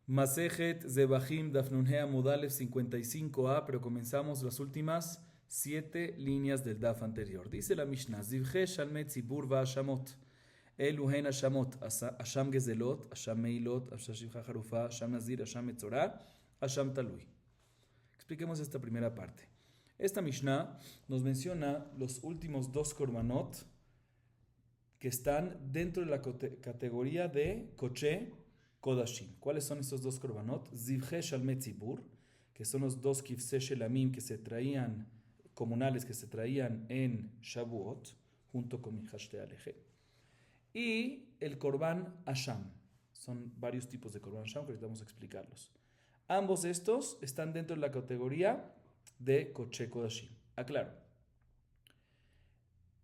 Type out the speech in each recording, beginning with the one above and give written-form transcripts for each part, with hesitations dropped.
Masejet Zebahim Dafnunhea Mudalev 55a, pero comenzamos las últimas 7 líneas del Daf anterior. Dice la Mishnah: Zivche Shalmet Zibur Va Hashamot. Eluhen Hashamot, Hasham Gezelot, Hasham Meilot, Hasham Shivcha Harufa, Hasham Nazir, Hasham Metzorah, Hasham Talui. Expliquemos esta primera parte. Esta Mishnah nos menciona los últimos 2 korbanot que están dentro de la categoría de Koche Kodashim. ¿Cuáles son estos 2 korbanot? Zivche Shalmet Zibur, que son los 2 kifse shelamim que se traían, comunales que se traían en Shavuot, junto con Minhashte Aleje. Y el korban Hasham. Son varios tipos de korban Hasham que ahorita vamos a explicarlos. Ambos estos están dentro de la categoría de Koche Kodashim. Aclaro.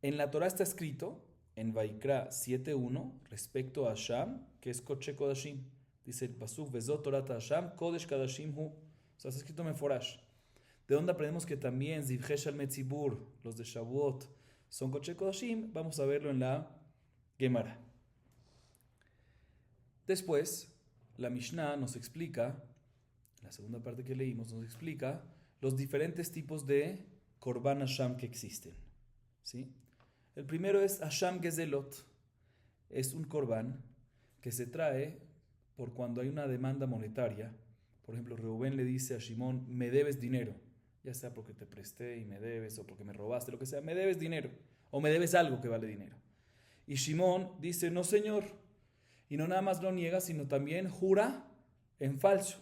En la Torah está escrito en Vaikra 7.1 respecto a Hasham, que es Koche Kodashim. Dice el pasuk Vezot Torat Hasham Kodesh Kodashim Hu. O sea, está escrito Meforash. ¿De dónde aprendemos que también Zivche Shalmet Zibur, los de Shavuot, son Koche Kodashim? Vamos a verlo en la Gemara. Después, la Mishnah nos explica, la segunda parte que leímos nos explica los diferentes tipos de Korban Hasham que existen. ¿Sí? El primero es Hasham Gezelot. Es un Korban que se trae por cuando hay una demanda monetaria. Por ejemplo, Reubén le dice a Shimón: me debes dinero. Ya sea porque te presté y me debes, o porque me robaste, lo que sea, me debes dinero. O me debes algo que vale dinero. Y Shimón dice: no, señor. Y no nada más lo niega, sino también jura en falso.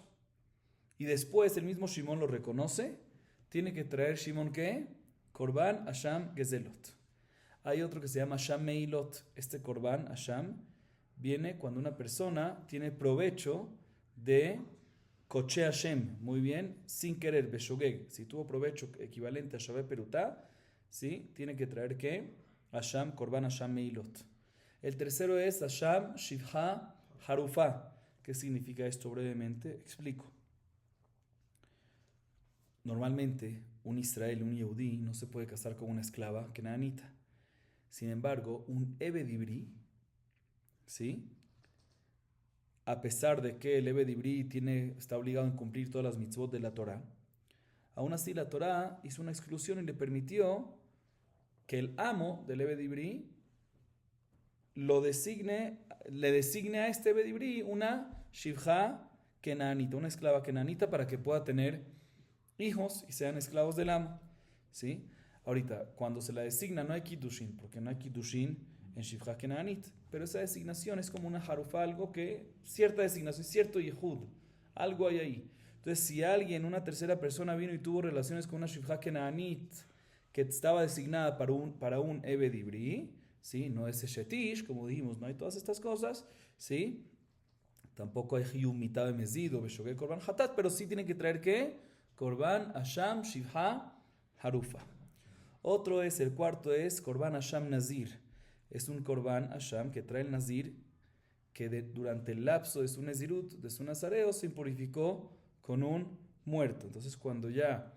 Y después el mismo Shimón lo reconoce. Tiene que traer Shimón, ¿qué? Korban Hasham Gezelot. Hay otro que se llama Hasham Meilot. Este Korban Hasham viene cuando una persona tiene provecho de Koche Hashem, muy bien, sin querer, Beshogeg. Si tuvo provecho equivalente a Shabbat Perutá, ¿sí? Tiene que traer ¿qué? Hasham, Korban Hasham Meilot. El tercero es Hasham Shivcha Harufa. ¿Qué significa esto brevemente? Explico. Normalmente, un Israel, un Yehudí, no se puede casar con una esclava canaanita. Sin embargo, un Eved Ivri, ¿sí? A pesar de que el Eved Ivri está obligado a cumplir todas las mitzvot de la Torah, aún así la Torah hizo una exclusión y le permitió que el amo del Eved Ivri le designe a este Eved Ivri una Shivcha Kenaanita, una esclava Kenaanita, para que pueda tener hijos y sean esclavos del amo, ¿sí? Ahorita, cuando se la designa no hay Kiddushin, porque no hay Kiddushin en Shivcha Kenaanit, pero esa designación es como una harufa, algo que, cierta designación, cierto yehud, algo hay ahí. Entonces, si una tercera persona vino y tuvo relaciones con una Shivcha Kenaanit que estaba designada para un Eved Ivri, ¿sí? No es Shetish, como dijimos, no hay todas estas cosas, ¿sí? Tampoco hay Hiyum Mitabe Mezido, Beshogeg Korban Hatat, pero sí tiene que traer ¿qué? Korban Hasham Shivcha Harufa. El cuarto es Korban Hasham Nazir. Es un Korban Hasham que trae el Nazir que durante el lapso de su Nezirut, de su Nazareo, se purificó con un muerto. Entonces, cuando ya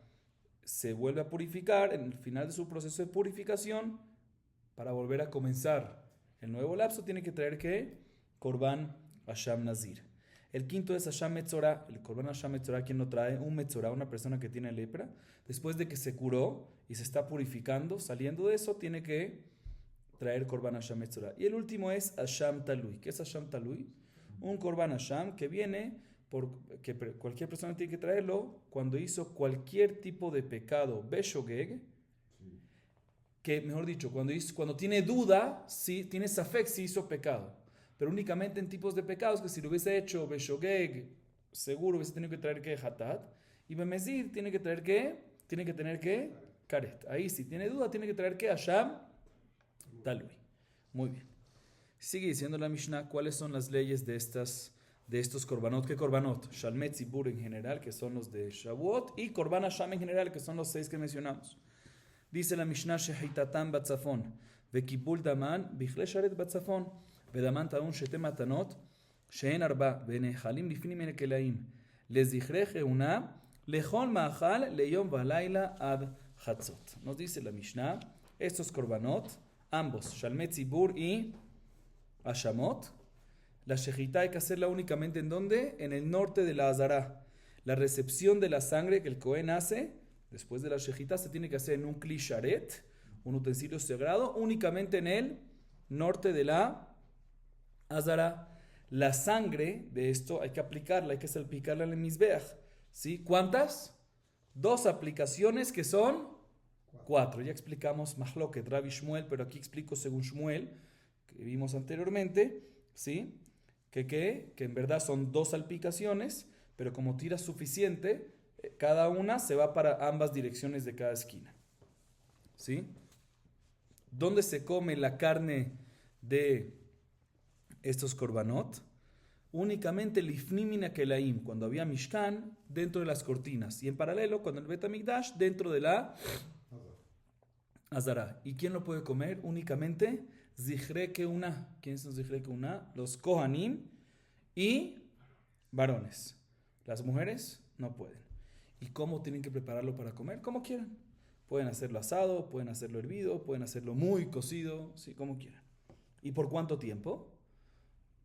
se vuelve a purificar, en el final de su proceso de purificación, para volver a comenzar el nuevo lapso, tiene que traer ¿qué? Korban Hasham Nazir. El quinto es Hasham Metzorah. El Korban Hasham Metzorah, ¿quién lo trae? Un Metzorah, una persona que tiene lepra. Después de que se curó y se está purificando, saliendo de eso, tiene que traer Korban Hasham Metzorah. Y el último es Hasham Talui. ¿Qué es Hasham Talui? Un Korban Hasham que viene que cualquier persona tiene que traerlo cuando hizo cualquier tipo de pecado Beshogeg, que mejor dicho, cuando tiene duda, si tiene safek, si hizo pecado. Pero únicamente en tipos de pecados que si lo hubiese hecho Beshogeg, seguro hubiese tenido que traer que Hatat. Y Bemezid tiene que traer que, tiene que tener que Karet. Ahí si tiene duda, tiene que traer que Hasham Talui. Muy bien. Sigue diciendo la Mishnah cuáles son las leyes de estos korbanot. ¿Qué korbanot? Shalmet Zibur en general, que son los de Shavuot, y Korban Hasham en general, que son los 6 que mencionamos. Dice la Mishnah: Shehitatan batzafon, vekibul daman, bichle sharet batzafon. ודמן טעון שתי מתנות שהן 4 ונאכלים לפנים מן הכלאים לזכרי כהונה לכל מאכל ליום ולילה עד חצות. Nos dice la Mishnah, estos korbanot, ambos, Shalmet Zibur y Hashamot, La shejitá hay que hacerla únicamente ¿en dónde? En el norte de la Azara. La recepción de la sangre que el Cohen hace después de la shejitá se tiene que hacer en un kli sharet, un utensilio sagrado, únicamente en el norte de la Azara. La sangre de esto hay que aplicarla, hay que salpicarla en el mizbeach. ¿Sí? ¿Cuántas? 2 aplicaciones que son 4. Ya explicamos Mahloket, Rabbi Shmuel, pero aquí explico según Shmuel, que vimos anteriormente, ¿sí? Que en verdad son 2 salpicaciones, pero como tira suficiente, cada una se va para ambas direcciones de cada esquina. ¿Sí? ¿Dónde se come la carne de estos korbanot? Únicamente lifnim min hakelaim, cuando había Mishkan, dentro de las cortinas. Y en paralelo, cuando el Bet HaMikdash, dentro de la Azara. ¿Y quién lo puede comer? Únicamente Zichre Keuna. ¿Quiénes son Zichre Keuna? Los Kohanim y varones. Las mujeres no pueden. ¿Y cómo tienen que prepararlo para comer? Como quieran. Pueden hacerlo asado, pueden hacerlo hervido, pueden hacerlo muy cocido, sí, como quieran. ¿Y por cuánto tiempo?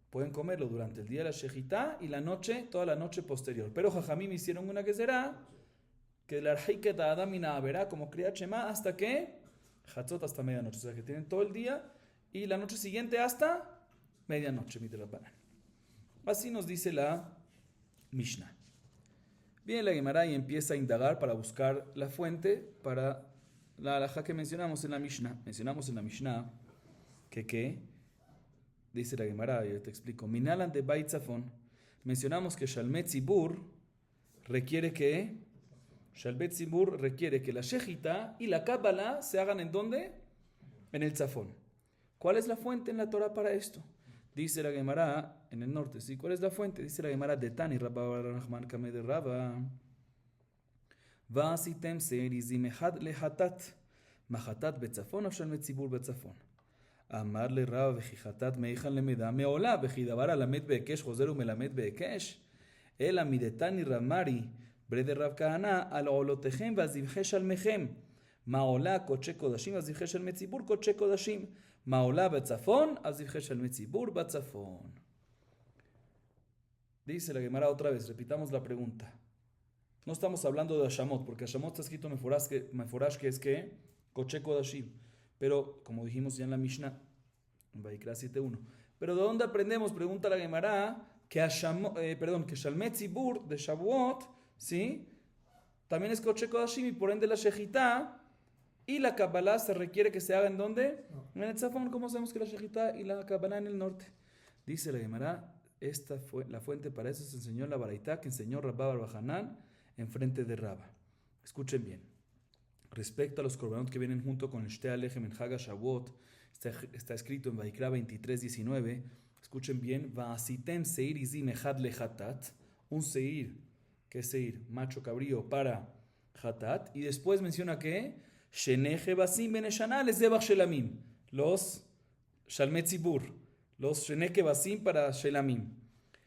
Pueden comerlo durante el día de la shejitá y la noche, toda la noche posterior. Pero Jajamim hicieron una que será que la Arhaiket Adamina verá como Kriyat Shema hasta que Hatzot, hasta medianoche. O sea que tienen todo el día y la noche siguiente hasta medianoche. Así nos dice la Mishnah. Viene la Gemara y empieza a indagar para buscar la fuente para la halajá que mencionamos en la Mishnah. Mencionamos en la Mishnah que dice la Gemara, yo te explico. Minalan de Bait Zafon. Mencionamos que Shalmet Zibur requiere que la Shejitá y la Kabbalah se hagan ¿en dónde? En el Zafón. ¿Cuál es la fuente en la Torah para esto? Dice la Gemara en el norte, ¿sí? ¿Cuál es la fuente? Dice la Gemara de Tani, Rabba Bar Rahman Kamed Rabba. Vasitem serizim echad lehatat. Mahatat betzafon o shalmet zibur betzafon. Amar le Rabba vejihatat meichan lemeda meola vejidabar alamet beekesh jozer umelamet beekesh. El amidetani ramari brede Rav Kahana al olotechem vazivche shalmechem. Maola koche kodashim vazivche shalmet zibur koche kodashim. Maola betzafon, azivche shalmet zibur betzafon. Dice la Gemara otra vez, repitamos la pregunta. No estamos hablando de Hashamot, porque Hashamot está escrito Meforash que es que Koche Kodashim. Pero, como dijimos ya en la Mishnah, en Vayikra 7.1. Pero ¿de dónde aprendemos? Pregunta la Gemara, que Shalmet Zibur de Shavuot, ¿sí? También es Koche Kodashim y por ende la Shejitá y la Kabbalah se requiere que se haga ¿en dónde? En el Tzafón. ¿Cómo sabemos que la Shejitá y la Kabbalah en el norte? Dice la Gemara, esta fue la fuente para eso, se enseñó en la Baraitá que enseñó Rabba Bar Hanan en frente de Rabba. Escuchen bien. Respecto a los korbanot que vienen junto con el Shte Alechem en Haga Shavuot, está escrito en Vayikra 23:19. Escuchen bien. Va'asitem seir izim echad lehatat. Un seir, que es seir, macho cabrío para hatat. Y después menciona que sheneje basim beneshana lezebach shelamim. Los shalmet zibur. Los sheneje basim para shelamim.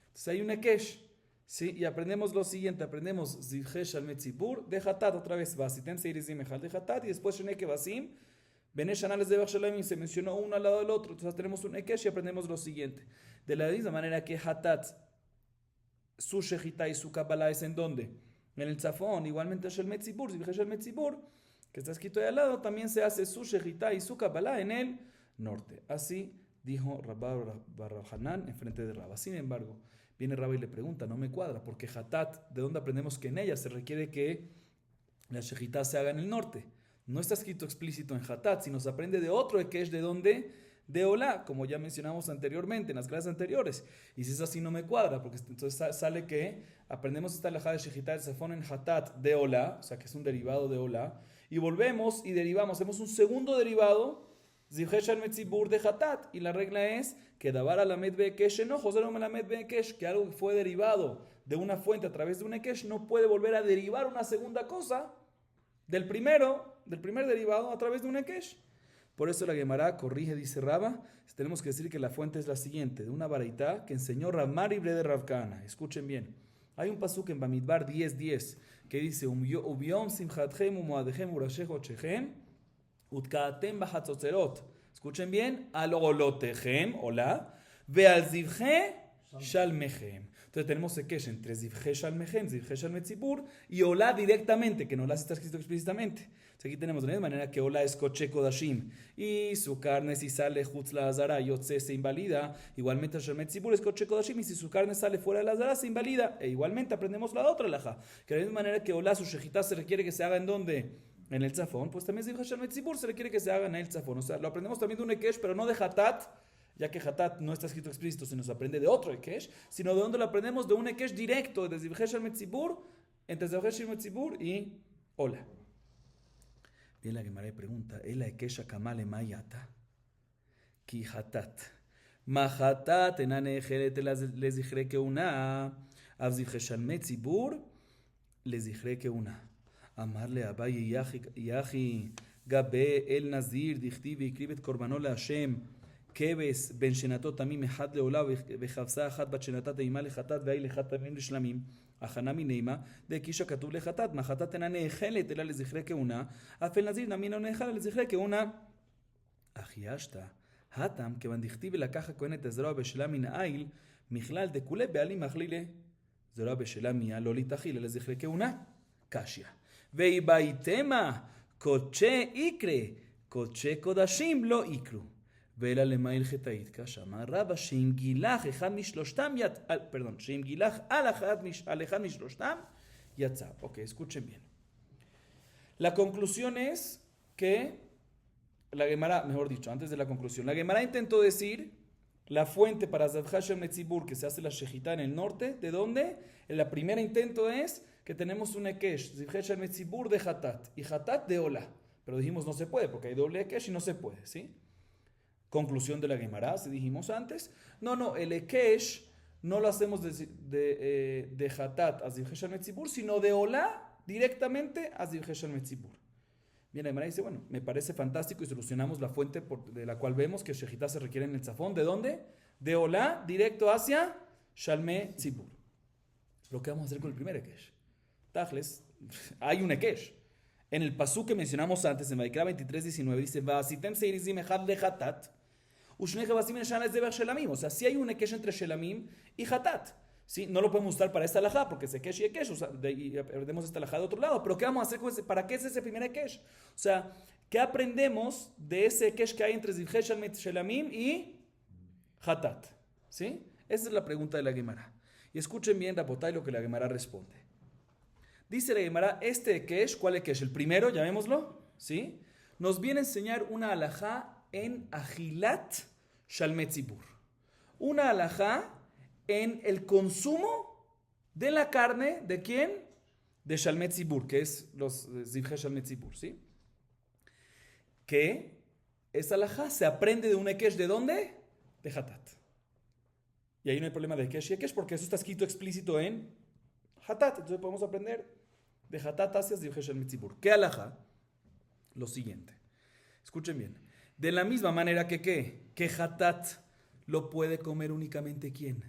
Entonces hay un ekesh. ¿Sí? Y aprendemos lo siguiente, aprendemos Zivche Shalmet Zibur de Hatat, otra vez Vasitem Seirizim Echal de Hatat, y después Sheneke Basim, Bene Shanales de Barshalamim, se mencionó uno al lado del otro. Entonces tenemos un Ekesh y aprendemos lo siguiente. De la misma manera que Hatat, su Shejitá y su Kabbalah es en donde? En el Tzafón, igualmente Shalmet Zibur, Zivche Shalmet Zibur, que está escrito ahí al lado, también se hace su Shejitá y su Kabbalah en el norte. Así dijo Rabba Bar Hanan en frente de Rabba. Sin embargo, viene Rabba y le pregunta, no me cuadra, porque Hatat, ¿de dónde aprendemos que en ella se requiere que la Shejitá se haga en el norte? No está escrito explícito en Hatat, sino se aprende de otro Ekesh, ¿de dónde? De Olá, como ya mencionamos anteriormente, en las clases anteriores. Y si es así, no me cuadra, porque entonces sale que aprendemos esta alajá de Shejitá de Zafón en Hatat de Olá, o sea que es un derivado de Olá, y volvemos y derivamos, hacemos un segundo derivado, Zivche Shalmet Zibur de Hatat, y la regla es que Dabar Alamed Beekesh no, Joser Alamed Beekesh, que algo que fue derivado de una fuente a través de un Ekesh no puede volver a derivar una segunda cosa del primer derivado a través de un Ekesh. Por eso la Gemara corrige, dice Rabba, tenemos que decir que la fuente es la siguiente, de una baraitá que enseñó Ramar Ibre de Rav Kahana. Escuchen bien, hay un pasuk en Bamidbar 10:10 que dice Ubiom simchatchem umoadechem urashech ochechem utkaatem bahatzotzerot. Escuchen bien, al olotechem, hola, ve al zivche Shalmechem. Entonces tenemos Ekesh entre Zivche Shalmechem, Zivche Shalmetzibur y Olá directamente, que en Olá está escrito explícitamente. Entonces aquí tenemos de la misma manera que Olá es Koche Kodashim y su carne si sale Jutz la Azara y Otse se invalida. Igualmente Shalmetzibur es Koche Kodashim y si su carne sale fuera de la Azara se invalida. E igualmente aprendemos la otra alajá, que de la misma manera que Olá su shejitá se requiere que se haga en donde. En el tzafón, pues también Zivche Shalmetzibur se requiere que se haga en el tzafón. O sea, lo aprendemos también de un Ekesh, pero no de Hatat, ya que Hatat no está escrito explícito, se nos aprende de otro Ekesh, sino de donde lo aprendemos de un Ekesh directo, de Zivche Shalmetzibur, entre Zivche Shalmetzibur y Ola. Bien, la Gemara pregunta, ¿el Ekesh akamale mayata? Ki Hatat. Ma Hatat enane ejeret les dijre que una, av Zivche Shalmetzibur les dijre que una. Amarle Abaye Yahi Gabe el Nazir Dichti והקריב את קורבנו להשם כבש בין שנתו תמים אחד לעולה וחבסה אחת בת שנתה תמימה לחטאת והיא לחטאת תמים לשלמים הכנה מנעימה דקישה כתוב לחטאת מה חטאת אינה נאכלת אלא לזכרי כהונה אף אל נזיר נמי לא נאכל אלא לזכרי כהונה אך ישתא הטם כיוון דכתיב ולקח הכהן את הזרוע בשלה מן העיל מכלל דכולי בעלים מכלילה זרוע בשלה מיה לא להתאכיל אלא לזכרי כהונה קשיא ויבייתמה קודשי יקרא, קודשי קודשים לא יקרו. ואלא למה הלכתאית כשאמר רבא שאם גילח אחד משלושתם שאם גילח על אחד משלושתם יצא. Ok, escuchen bien. La conclusión es que la Gemara, mejor dicho, antes de la conclusión, la Gemara intentó decir la fuente para Zavcha Shem Netzibur que se hace la shejitá en el norte, ¿de dónde? El primer intento es que tenemos un Ekesh, Zivche Shalmetzibur de Hatat y Hatat de Olá. Pero dijimos no se puede porque hay doble Ekesh y no se puede, ¿sí? Conclusión de la Gemara, si dijimos antes. No, el Ekesh no lo hacemos de Hatat a Zivche Shalmetzibur, sino de Olá directamente a Zivche Shalmetzibur. Bien, la Gemara dice, bueno, me parece fantástico y solucionamos la fuente de la cual vemos que Shejitá se requiere en el Tzafón. ¿De dónde? De Olá directo hacia Shalmetzibur. Lo que vamos a hacer con el primer Ekesh. Tajles, hay un Ekesh. En el pasú que mencionamos antes, en Vaikra 23:19, dice, Vasitem seirizim echad le Hatat, ushneche vasim en shana zeber shelamim. O sea, sí hay un Ekesh entre shelamim y Hatat. ¿Sí? No lo podemos usar para esta alajá, porque es Ekesh y Ekesh, o sea, y perdemos esta alajá de otro lado. Pero ¿qué vamos a hacer con ese? ¿Para qué es ese primer Ekesh? O sea, ¿qué aprendemos de ese Ekesh que hay entre Zivche Shelamim y Hatat? ¿Sí? Esa es la pregunta de la Gemara. Y escuchen bien, Rapotay, lo que la Gemara responde. Dice la Gemara, este Ekesh, ¿cuál Ekesh? El primero, llamémoslo, ¿sí? Nos viene a enseñar una alajá en Ajilat Shalmetzibur. Una alajá en el consumo de la carne, ¿de quién? De Shalmetzibur, que es los Zivche Shalmetzibur, ¿sí? Que esa alajá se aprende de un Ekesh, ¿de dónde? De Hatat. Y ahí no hay problema de Ekesh y Ekesh, porque eso está escrito explícito en Hatat. Entonces podemos aprender de Hatat hacia Zivche Shalmetzibur. ¿Qué alajá? Lo siguiente. Escuchen bien. De la misma manera que ¿qué? Que Hatat lo puede comer únicamente ¿quién?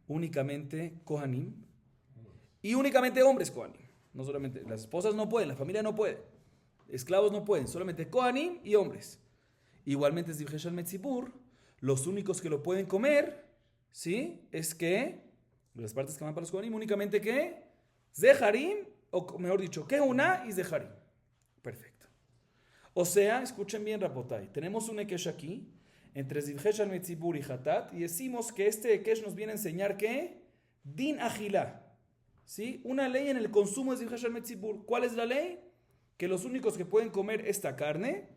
Únicamente Kohanim y únicamente hombres Kohanim. No solamente, las esposas no pueden, la familia no puede, esclavos no pueden, solamente Kohanim y hombres. Igualmente Zivche Shalmetzibur, los únicos que lo pueden comer, ¿sí? Es que, las partes que van para los Kohanim, únicamente que Zeharim, o mejor dicho, Kehuna y Zeharim. Perfecto. O sea, escuchen bien, Rapotay, tenemos un Ekesh aquí, entre Zivche Shalmetzibur y Hatat, y decimos que este Ekesh nos viene a enseñar que Din Ajilá, ¿sí? Una ley en el consumo de Zivche Shalmetzibur. ¿Cuál es la ley? Que los únicos que pueden comer esta carne,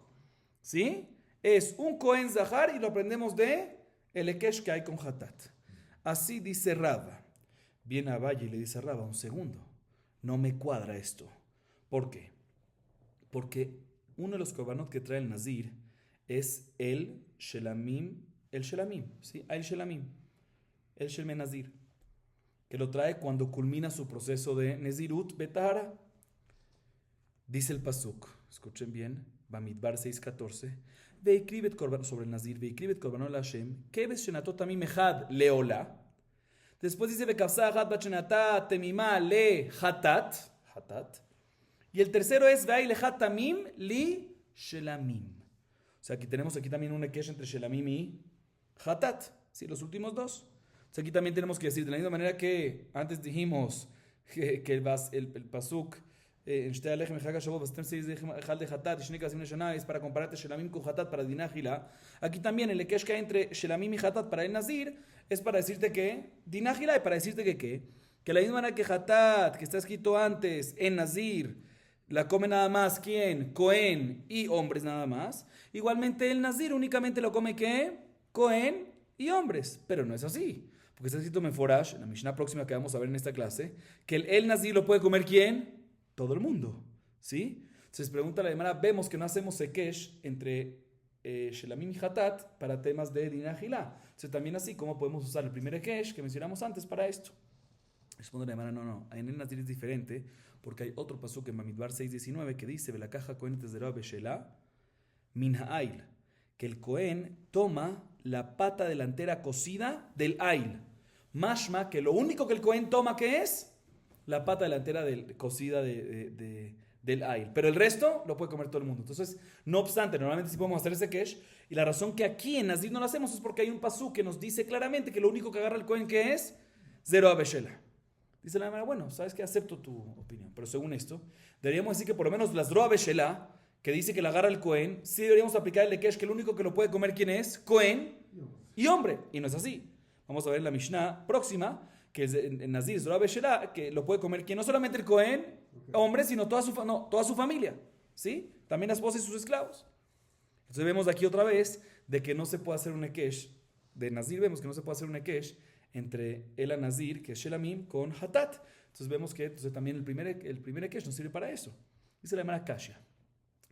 ¿sí? Es un Kohen Zahar y lo aprendemos de el Ekesh que hay con Hatat. Así dice Rava. Viene a Valle y le dice a Rava, un segundo, no me cuadra esto. ¿Por qué? Porque uno de los korbanot que trae el Nazir es el Shelamim, ¿sí? El Shelamim, el Shelme Nazir, que lo trae cuando culmina su proceso de Nezirut Betahara. Dice el Pasuk, escuchen bien, Bamidbar 6:14, Veikrivet korban sobre el Nazir, Veikrivet korbanot la Hashem, Keves shenatot tamim echad leola. Después dice Vekavsa achat bat shenata temima le hatat, y el tercero es Veay lechat tamim li shelamim. O sea, aquí tenemos también un Ekesh entre Shelamim y Hatat. ¿Sí? Los últimos dos. Entonces aquí también tenemos que decir, de la misma manera que antes dijimos que el pasuk en Shtei Alechem Chag HaShavuot Vasetem Seis Echal de Hatat y Shnei Kazim Shana es para compararte Shelamim con Hatat para Dinah Gila. Aquí también el Ekesh que hay entre Shelamim y Hatat para el Nazir es para decirte que Dinah Gila y para decirte que la misma manera que Hatat, que está escrito antes en Nazir, la come nada más ¿quién? Cohen y hombres nada más. Igualmente el Nazir únicamente lo come ¿qué? Cohen y hombres, pero no es así. Porque está escrito Meforash, en la Mishnah próxima que vamos a ver en esta clase, que el Nazir lo puede comer ¿quién? Todo el mundo, ¿sí? Entonces pregunta la Gemara, vemos que no hacemos sekesh entre Shelamim y Hatat para temas de Dinah Gilá. Entonces también así, ¿cómo podemos usar el primer Ekesh que mencionamos antes para esto? Responde la Gemara, no, en el Nazir es diferente, porque hay otro pasuk en Bamidbar 6:19 que dice, la caja Cohen Tezerah Beshelá, Min Ha'ail, que el Cohen toma la pata delantera cocida del Ail. Mashma, que lo único que el Cohen toma, ¿qué es? La pata delantera cocida del Ail. Pero el resto lo puede comer todo el mundo. Entonces, no obstante, normalmente sí podemos hacer ese kesh. Y la razón que aquí en Nazir no lo hacemos es porque hay un pasú que nos dice claramente que lo único que agarra el Cohen, ¿qué es? Zero Abeshela. Dice la Gemara, bueno, sabes que acepto tu opinión. Pero según esto, deberíamos decir que por lo menos las Zero Abeshela, que dice que la agarra el Cohen, sí deberíamos aplicar el kesh, que el único que lo puede comer, ¿quién es? Cohen y hombre. Y no es así. Vamos a ver la Mishnah próxima, que es en Nazir, Zerah Beshelá, que lo puede comer quien no solamente el Cohen, hombre, sino toda su familia, ¿sí? También la esposa y sus esclavos. Entonces vemos aquí otra vez de que no se puede hacer un Ekesh, de Nazir vemos que no se puede hacer un Ekesh entre el Nazir, que es Shelamim, con Hatat. Entonces vemos que también el primer Ekesh nos sirve para eso. Dice la Gemara Kasha.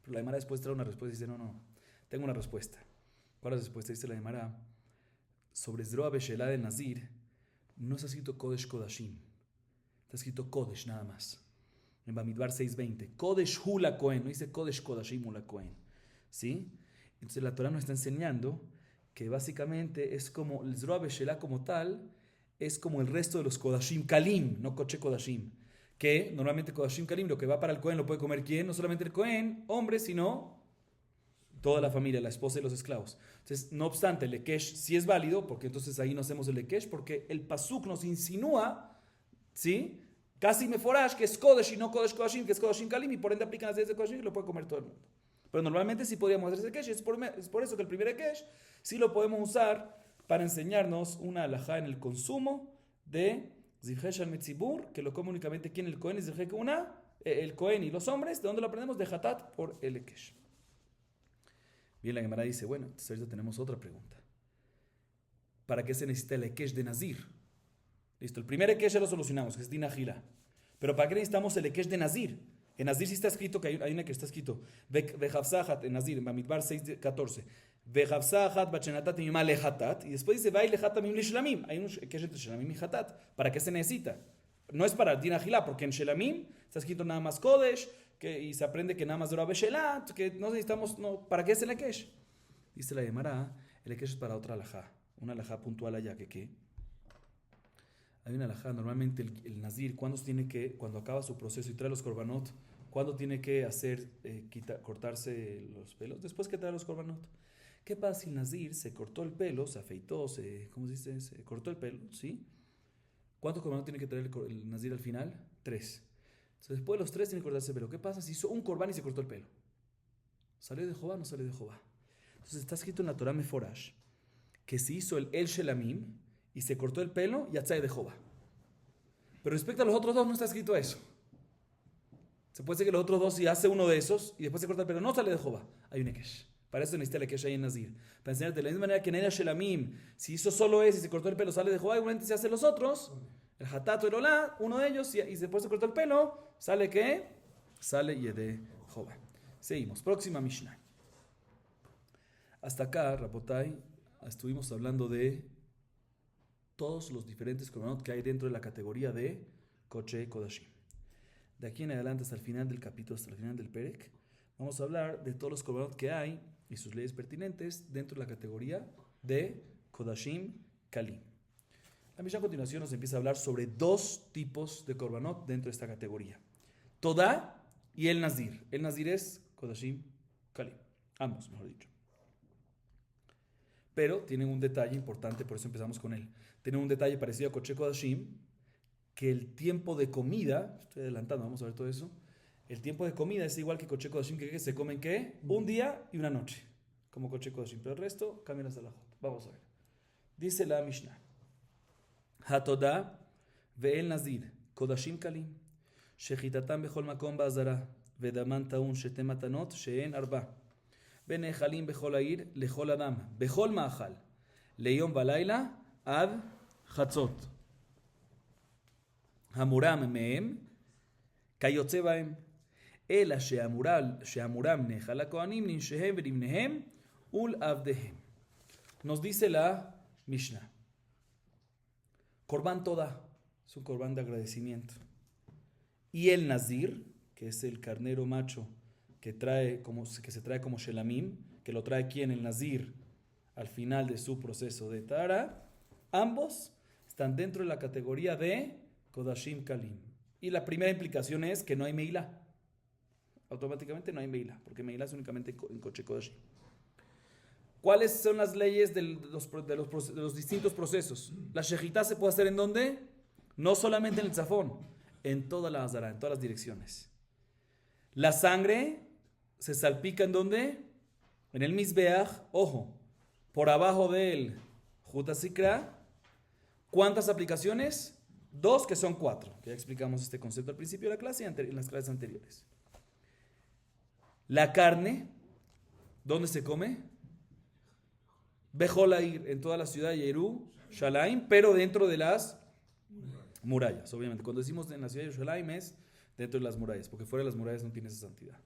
Pero la Gemara después trae una respuesta y dice, no, tengo una respuesta. ¿Cuál es la respuesta? Dice la Gemara, sobre Zerah Beshelá de Nazir, no está escrito Kodesh Kodashim. Está escrito Kodesh nada más. En Bamidbar 6:20. Kodesh Hula Kohen. No dice Kodesh Kodashim Hula Kohen. ¿Sí? Entonces la Torah nos está enseñando que básicamente es como el Zerah Beshelá como tal, es como el resto de los Kodashim Kalim, no Koche Kodashim. Que normalmente Kodashim Kalim, lo que va para el Kohen lo puede comer ¿quién? No solamente el Kohen, hombre, sino toda la familia, la esposa y los esclavos. Entonces, no obstante, el Ekesh sí es válido, porque entonces ahí no hacemos el Ekesh, porque el Pasuk nos insinúa, ¿sí? Casi Meforash, que es Kodesh y no Kodesh Kodashim, que es Kodashim Kalim, y por ende aplican las leyes de Kodashim y lo puede comer todo el mundo. Pero normalmente sí podríamos hacer ese Ekesh, es por eso que el primer Ekesh sí lo podemos usar para enseñarnos una alajá en el consumo de Zivhesh al Metzibur, que lo come únicamente quien el Cohen y Zivhesh el Cohen y los hombres. ¿De dónde lo aprendemos? De Hatat por el Ekesh. Bien, la Gemara dice, bueno, entonces ahorita tenemos otra pregunta. ¿Para qué se necesita el Ekesh de Nazir? Listo, el primer Ekesh ya lo solucionamos, que es Dinah Gila. Pero ¿para qué necesitamos el Ekesh de Nazir? En Nazir sí está escrito, que hay una que está escrito, Vejavsahat en Nazir, en Bamidbar 6:14. Vejavsahat bachenata timima lehatat. Y después dice, vai lehatat mim le shlamim. Hay un Ekesh entre shlamim y hatat. ¿Para qué se necesita? No es para Dinah Gila, porque en shlamim está escrito nada más Kodesh, y se aprende que nada más Zerah Beshelá, que no necesitamos, ¿para qué es el Ekesh? Dice la Gemara, el Ekesh es para otra alajá, una alajá puntual allá, que hay una alajá, normalmente el Nazir, cuando acaba su proceso y trae los korbanot, ¿cuándo tiene que cortarse los pelos? Después que trae los korbanot. ¿Qué pasa si el Nazir se cortó el pelo, se afeitó, ¿cómo se dice? Se cortó el pelo, ¿sí? ¿Cuántos korbanot tiene que traer el Nazir al final? 3. Entonces, después de los 3 tiene que cortarse el pelo. ¿Qué pasa si hizo un corbán y se cortó el pelo? ¿Salió de Jehová o no salió de Jehová? Entonces está escrito en la Torah Meforash que si hizo el Shelamim y se cortó el pelo, ya sale de Jehová. Pero respecto a los otros dos no está escrito eso. Se puede decir que los otros dos, si hace uno de esos y después se corta el pelo, no sale de Jehová. Hay un Ekesh. Para eso necesita el Ekesh ahí en Nazir. Para enseñarte de la misma manera que en el Shelamim, si hizo solo ese y se cortó el pelo, sale de Jehová, igualmente si hace los otros, el Hatat o el Olá, uno de ellos, y después se cortó el pelo, ¿sale qué? Sale Yede Jehová. Seguimos. Próxima Mishnah. Hasta acá, Rabotai, estuvimos hablando de todos los diferentes korbanot que hay dentro de la categoría de Koche Kodashim. De aquí en adelante, hasta el final del capítulo, hasta el final del Perek, vamos a hablar de todos los korbanot que hay y sus leyes pertinentes dentro de la categoría de Kodashim Kalim. La Mishnah a continuación nos empieza a hablar sobre 2 tipos de korbanot dentro de esta categoría. Todá y el Nazir. El Nazir es Kodashim Kalim. Ambos, mejor dicho. Pero tienen un detalle importante, por eso empezamos con él. Tiene un detalle parecido a Koche Kodashim, que el tiempo de comida, estoy adelantando, vamos a ver todo eso, el tiempo de comida es igual que Koche Kodashim, que se comen ¿qué? Un día y una noche, como Koche Kodashim, pero el resto cambian las halajot. Vamos a ver. Dice la Mishnah, Hatodah ve'el nazir, Kodashim kalim, shechitatam bechol makom ba'azara, vedaman ta'un shete matanot, she'en arba, ונאכלים בכל העיר לכל אדם, בכל מאכל, ליום ולילה עד חצות. המורם מהם כיוצא בהם, אלא שהמורם נאכל לכהנים, לנשיהם ולבניהם ולעבדיהם. Nos dice la Mishnah. Corbán toda, es un corbán de agradecimiento. Y el nazir, que es el carnero macho, que se trae como shelamim, que lo trae quien el nazir al final de su proceso de Tahara, ambos están dentro de la categoría de Kodashim Kalim. Y la primera implicación es que no hay Meilá. Automáticamente no hay Meilá, porque Meilá es únicamente en Koche Kodashim. ¿Cuáles son las leyes de los distintos procesos? La shejitá se puede hacer ¿en dónde? No solamente en el zafón, en toda la azara, en todas las direcciones. La sangre se salpica ¿en dónde? En el Mizbeach, ojo, por abajo del Jutasikra. ¿Cuántas aplicaciones? 2, que son 4. Ya explicamos este concepto al principio de la clase y en las clases anteriores. La carne, ¿dónde se come? Bejolair, en toda la ciudad de Yerushalayim, pero dentro de las murallas, obviamente. Cuando decimos en la ciudad de Yerushalayim es dentro de las murallas, porque fuera de las murallas no tiene esa santidad.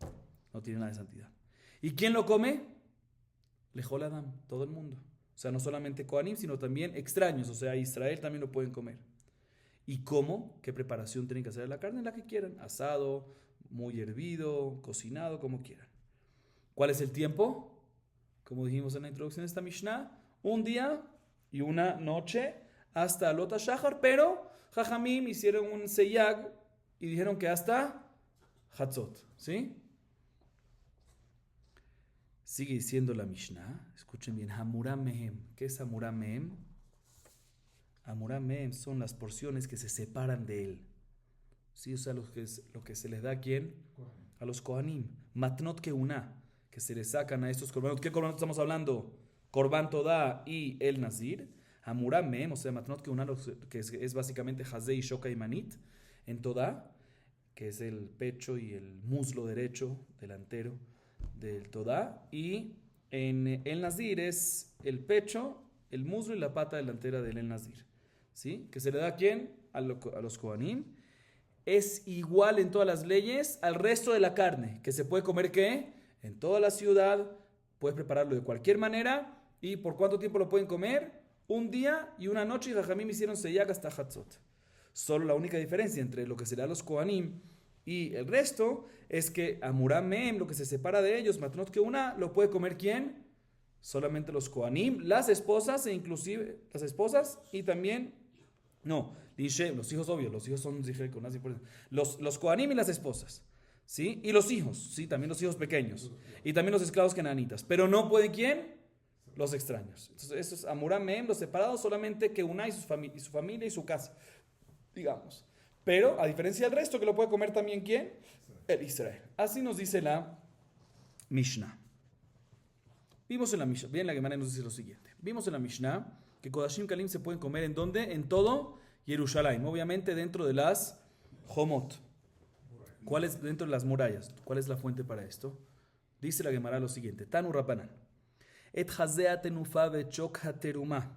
No tiene nada de santidad. ¿Y quién lo come? Lejol Adam, todo el mundo. O sea, no solamente Kohanim, sino también extraños. O sea, Israel también lo pueden comer. ¿Y cómo? ¿Qué preparación tienen que hacer de la carne? La que quieran. Asado, muy hervido, cocinado, como quieran. ¿Cuál es el tiempo? Como dijimos en la introducción de esta Mishnah, un día y una noche hasta Lota Shahar, pero Jajamim hicieron un seyag y dijeron que hasta Hatzot, ¿sí? Sigue diciendo la Mishnah, escuchen bien, Hamuram Mehem. ¿Qué es Hamuram Mehem? Hamuram Mehem son las porciones que se separan de él. ¿Sí? O sea, lo que se les da ¿a quién? A los Kohanim. Matnot Keuna, que se les sacan a estos korbanot. ¿Qué korbanot estamos hablando? Korban Todá y el Nazir. Hamuram Mehem, o sea, Matnot Keuna, que es básicamente Hazei, Shoka y Manit, en Todá, que es el pecho y el muslo derecho, delantero, del Todá, y en el Nazir es el pecho, el muslo y la pata delantera del el Nazir, ¿sí? Que se le da ¿a quién? A los Kohanim. Es igual en todas las leyes al resto de la carne, que se puede comer ¿qué? En toda la ciudad, puedes prepararlo de cualquier manera, y ¿por cuánto tiempo lo pueden comer? Un día y una noche, y Jajamim hicieron seyag hasta Hatzot. Solo la única diferencia entre lo que será los Kohanim y el resto es que Hamuram Mehem, lo que se separa de ellos, Matnot Keuna, lo puede comer ¿quién? Solamente los Kohanim, las esposas, e inclusive las esposas y también, no, los hijos obvios, los hijos son los Kohanim y las esposas, ¿sí? Y los hijos, ¿sí? También los hijos pequeños, y también los esclavos kenanitas, pero no puede ¿quién? Los extraños. Entonces, eso es Hamuram Mehem, los separados, solamente Keuna y su familia y su casa, digamos. Pero, a diferencia del resto, que lo puede comer también ¿quién? El Israel. Así nos dice la Mishnah. Vimos en la Mishnah, bien, la Gemara nos dice lo siguiente. Vimos en la Mishnah que Kodashim Kalim se pueden comer ¿en dónde? En todo Yerushalayim. Obviamente dentro de las Homot. ¿Cuál es dentro de las murallas? ¿Cuál es la fuente para esto? Dice la Gemara lo siguiente. Tanu Rabbanan. Et hazea tenufa vechok hateruma.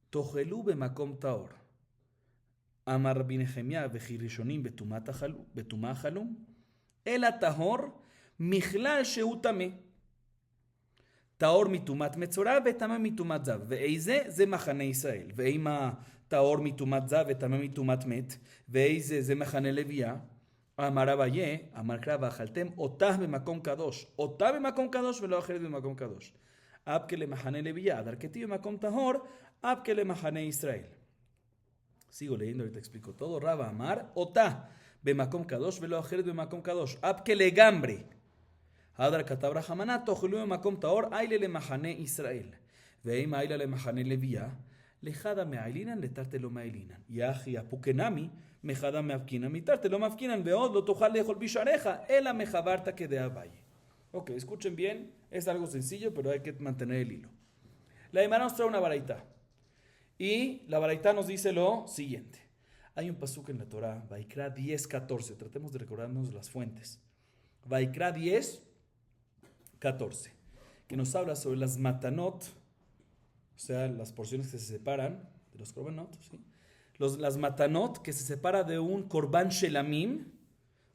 Tochelu bemakom taor. Amar Rabbi Nehemia וכי ראשונים בטומאה חלו, אלא טהור מכלל שהוא טמא. טהור מטומאת מצורע וטמא מטומאת זב. ואיזה? זה מחנה ישראל. ואם הטהור מטומאת זב וטמא מטומאת מת, ואיזה? זה מחנה לוויה. אמר אביה, אמר קרא ואכלתם אותה במקום קדוש. אותה במקום קדוש ולא אחרת במקום קדוש. אב כלמחנה לוויה, דרכתי במקום טהור, אב כלמחנה ישראל. Sigo leyendo, ahorita explico todo. Raba Amar, Ota, Bemakom Kadosh, Velo Ajeret Bemakom Kadosh, Abke Legambre. Hadar Katabra Hamana, Tochelu Bemakom Taor, Aile le Mahane Israel. Veim Aile le Mahane Levia, lejada me ailinan, letarte lo me ailinan. Yaji apukenami, mejada me afkinan, mitarte lo me afkinan, veod lo tojal lejol bishareja, ela mejabarta que de abaye. Ok, escuchen bien, es algo sencillo, pero hay que mantener el hilo. La Gemara nos trae una baraita. Y la baraita nos dice lo siguiente. Hay un pasuk en la Torah, Vaikra 10:14. Tratemos de recordarnos las fuentes. Vaikra 10:14, que nos habla sobre las matanot, o sea, las porciones que se separan de los korbanot, ¿sí? Las matanot que se separa de un korban shelamim,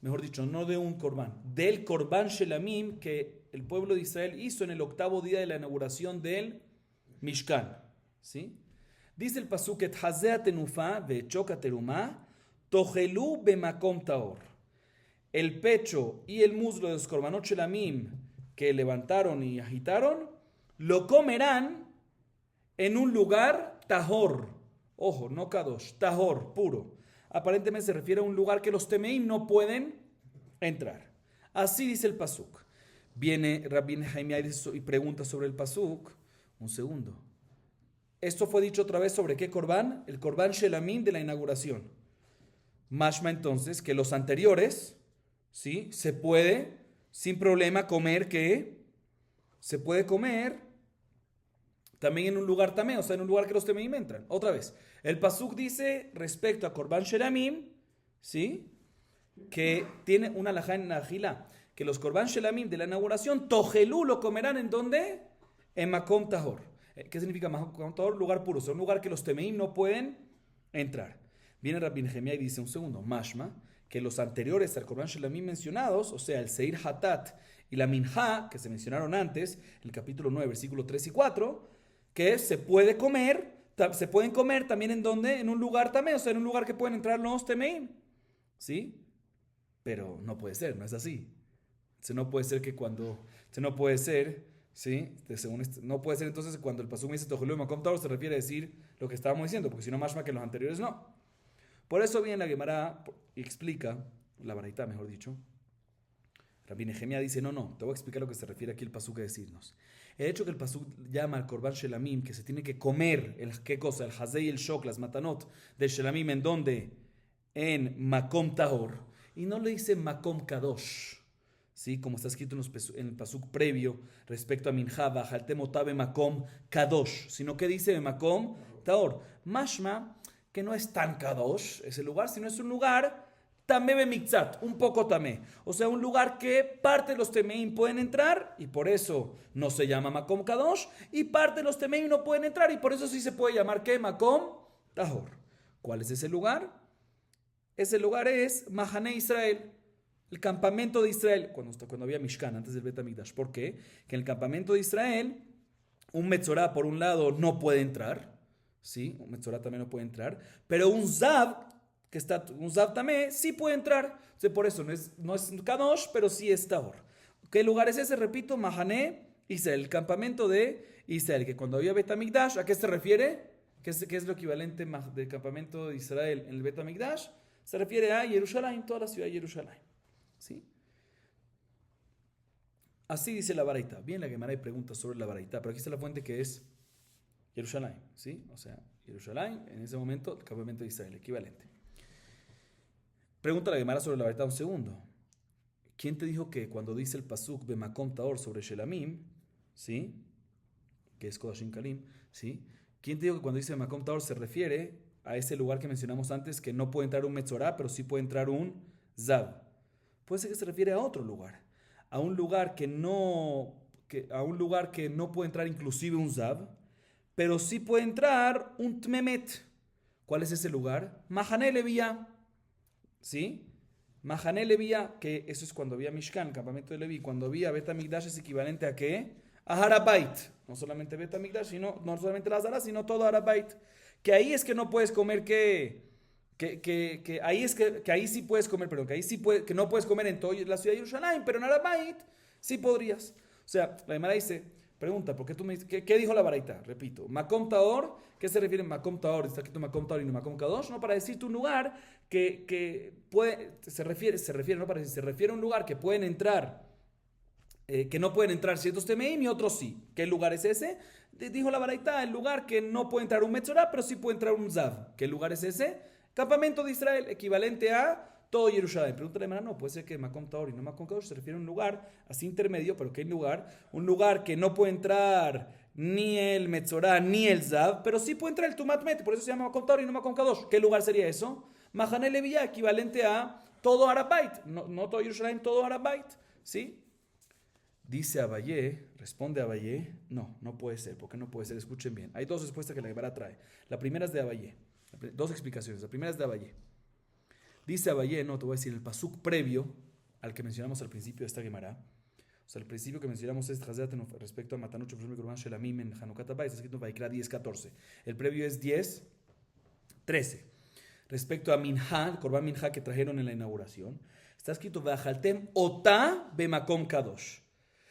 mejor dicho, no de un korban, del korban shelamim que el pueblo de Israel hizo en el 8º día de la inauguración del Mishkan, ¿sí? Dice el pasuk, et hazea tenufa vechoka teruma tojelu bemakom taor. El pecho y el muslo de los korbanot shelamim que levantaron y agitaron, lo comerán en un lugar tahor. Ojo, no kadosh, tahor, puro. Aparentemente se refiere a un lugar que los temeim no pueden entrar. Así dice el pasuk. Viene Rabbi Jaime y pregunta sobre el pasuk. Un segundo. Esto fue dicho otra vez sobre qué korban, el korban shelamim de la inauguración. Mashma entonces que los anteriores, ¿sí? Se puede sin problema comer, que se puede comer también en un lugar tamé, o sea, en un lugar que los temeim entran. Otra vez, el pasuk dice respecto a korban shelamim, ¿sí? Que tiene una alajá en Najila, que los korban shelamim de la inauguración, tojelú lo comerán en ¿dónde? En makom tahor. ¿Qué significa makom tahor? Lugar puro, o sea, un lugar que los temeim no pueden entrar. Viene Rabbi Nehemia y dice, un segundo, mashma, que los anteriores al korban shelamim mencionados, o sea, el seir hatat y la minja, que se mencionaron antes, el capítulo 9, versículos 3 y 4, que se pueden comer también en donde, en un lugar también, o sea, en un lugar que pueden entrar los temeim, ¿sí? Pero no puede ser, no es así. No puede ser que cuando, no puede ser, ¿sí? No puede ser entonces cuando el pasuk me dice Tojelú Makom Tahor se refiere a decir lo que estábamos diciendo, porque si no, más que los anteriores no. Por eso viene la Gemara y explica, la baraita mejor dicho, Rabbi Nehemia dice, no, te voy a explicar lo que se refiere aquí el pasuk a decirnos. El hecho que el pasuk llama al korban shelamim, que se tiene que comer, ¿qué cosa? El hazé y el shok, las matanot del shelamim, ¿en dónde? En makom tahor. Y no le dice makom kadosh, ¿sí? Como está escrito en el pasuk previo respecto a minja, bajalte motabe makom kadosh, sino que dice makom tahor. Mashma, que no es tan kadosh ese lugar, sino es un lugar tamé bemikzat, un poco tamé. O sea, un lugar que parte de los temeim pueden entrar y por eso no se llama makom kadosh, y parte de los temeim no pueden entrar y por eso sí se puede llamar ¿qué? Makom tahor. ¿Cuál es ese lugar? Ese lugar es Mahane Israel, el campamento de Israel, cuando había Mishkan, antes del Bet HaMikdash. ¿Por qué? Que en el campamento de Israel, un Metzorá por un lado no puede entrar, ¿sí? Un Metzorá también no puede entrar, pero un Zav, un Zav tamé, sí puede entrar. O sea, por eso no es Kadosh, pero sí es Tahor. ¿Qué lugar es ese? Repito, Mahane Israel, el campamento de Israel, que cuando había Bet HaMikdash, ¿a qué se refiere? ¿Qué es lo equivalente del campamento de Israel en el Bet HaMikdash? Se refiere a Jerusalén, toda la ciudad de Jerusalén. ¿Sí? Así dice la baraita. Bien, la Gemara pregunta sobre la baraita, pero aquí está la fuente que es Jerusalén. ¿Sí? O sea, Jerusalén, en ese momento, el campamento de Israel, equivalente. Pregunta la Gemara sobre la baraita un segundo. ¿Quién te dijo que cuando dice el pasuk Bemakom Tahor sobre Shelamim, ¿sí? Que es Kodashim Kalim, ¿sí? ¿Quién te dijo que cuando dice Bemakom Tahor se refiere a ese lugar que mencionamos antes, que no puede entrar un Metzorá, pero sí puede entrar un Zav? Puede ser que se refiere a otro lugar, a un lugar que no puede entrar inclusive un Zav, pero sí puede entrar un Tmemet. ¿Cuál es ese lugar? Mahane Levía, ¿sí? Mahane Levía, que eso es cuando había Mishkan, campamento de Leví. Cuando había Bet HaMikdash es equivalente a ¿qué? A Harabait. No solamente Bet HaMikdash, no solamente la Zara, sino todo Harabait. Que ahí es que no puedes comer que ahí sí puedes comer, perdón, que no puedes comer en toda la ciudad de Jerusalén, pero en Arabait sí podrías. O sea, la Gemara pregunta, ¿por qué tú me dices? ¿Qué dijo la baraita? Repito, Makom Tahor, ¿qué se refiere a Makom Tahor? Está escrito Makom Tahor y no Makom Kadosh, no, para decirte un lugar que puede, se refiere a un lugar que pueden entrar que no pueden entrar ciertos temeim y otros sí. ¿Qué lugar es ese? Dijo la baraita, el lugar que no puede entrar un metzorah, pero sí puede entrar un zav. ¿Qué lugar es ese? Campamento de Israel, equivalente a todo Jerusalén. Pregúntale, hermano, no, puede ser que Makom Taor y no Makom Kadosh se refiere a un lugar así intermedio, pero ¿qué lugar? Un lugar que no puede entrar ni el metzorah ni el zav, pero sí puede entrar el Tumat Met, por eso se llama Makom Taor y no Makom Kadosh. ¿Qué lugar sería eso? Mahane Leviá, equivalente a todo Arabait, no todo Jerusalén, todo Arabait, ¿sí? Dice Abayé, responde Abayé, no puede ser. ¿Por qué no puede ser? Escuchen bien. Hay dos respuestas que la Gemara trae. La primera es de Abayé. Dos explicaciones. La primera es de Abayé. Dice Abayé, no, te voy a decir, el pasuk previo al que mencionamos al principio de esta Gemara. O sea, el principio que mencionamos es respecto a Matanucho Korban Shelamim en Hanukat Abay, está escrito en Vaikra 10:14. El previo es 10:13. Respecto a Minha, el Korban Minha que trajeron en la inauguración, está escrito Vajaltem Ota Bemakom Kadosh.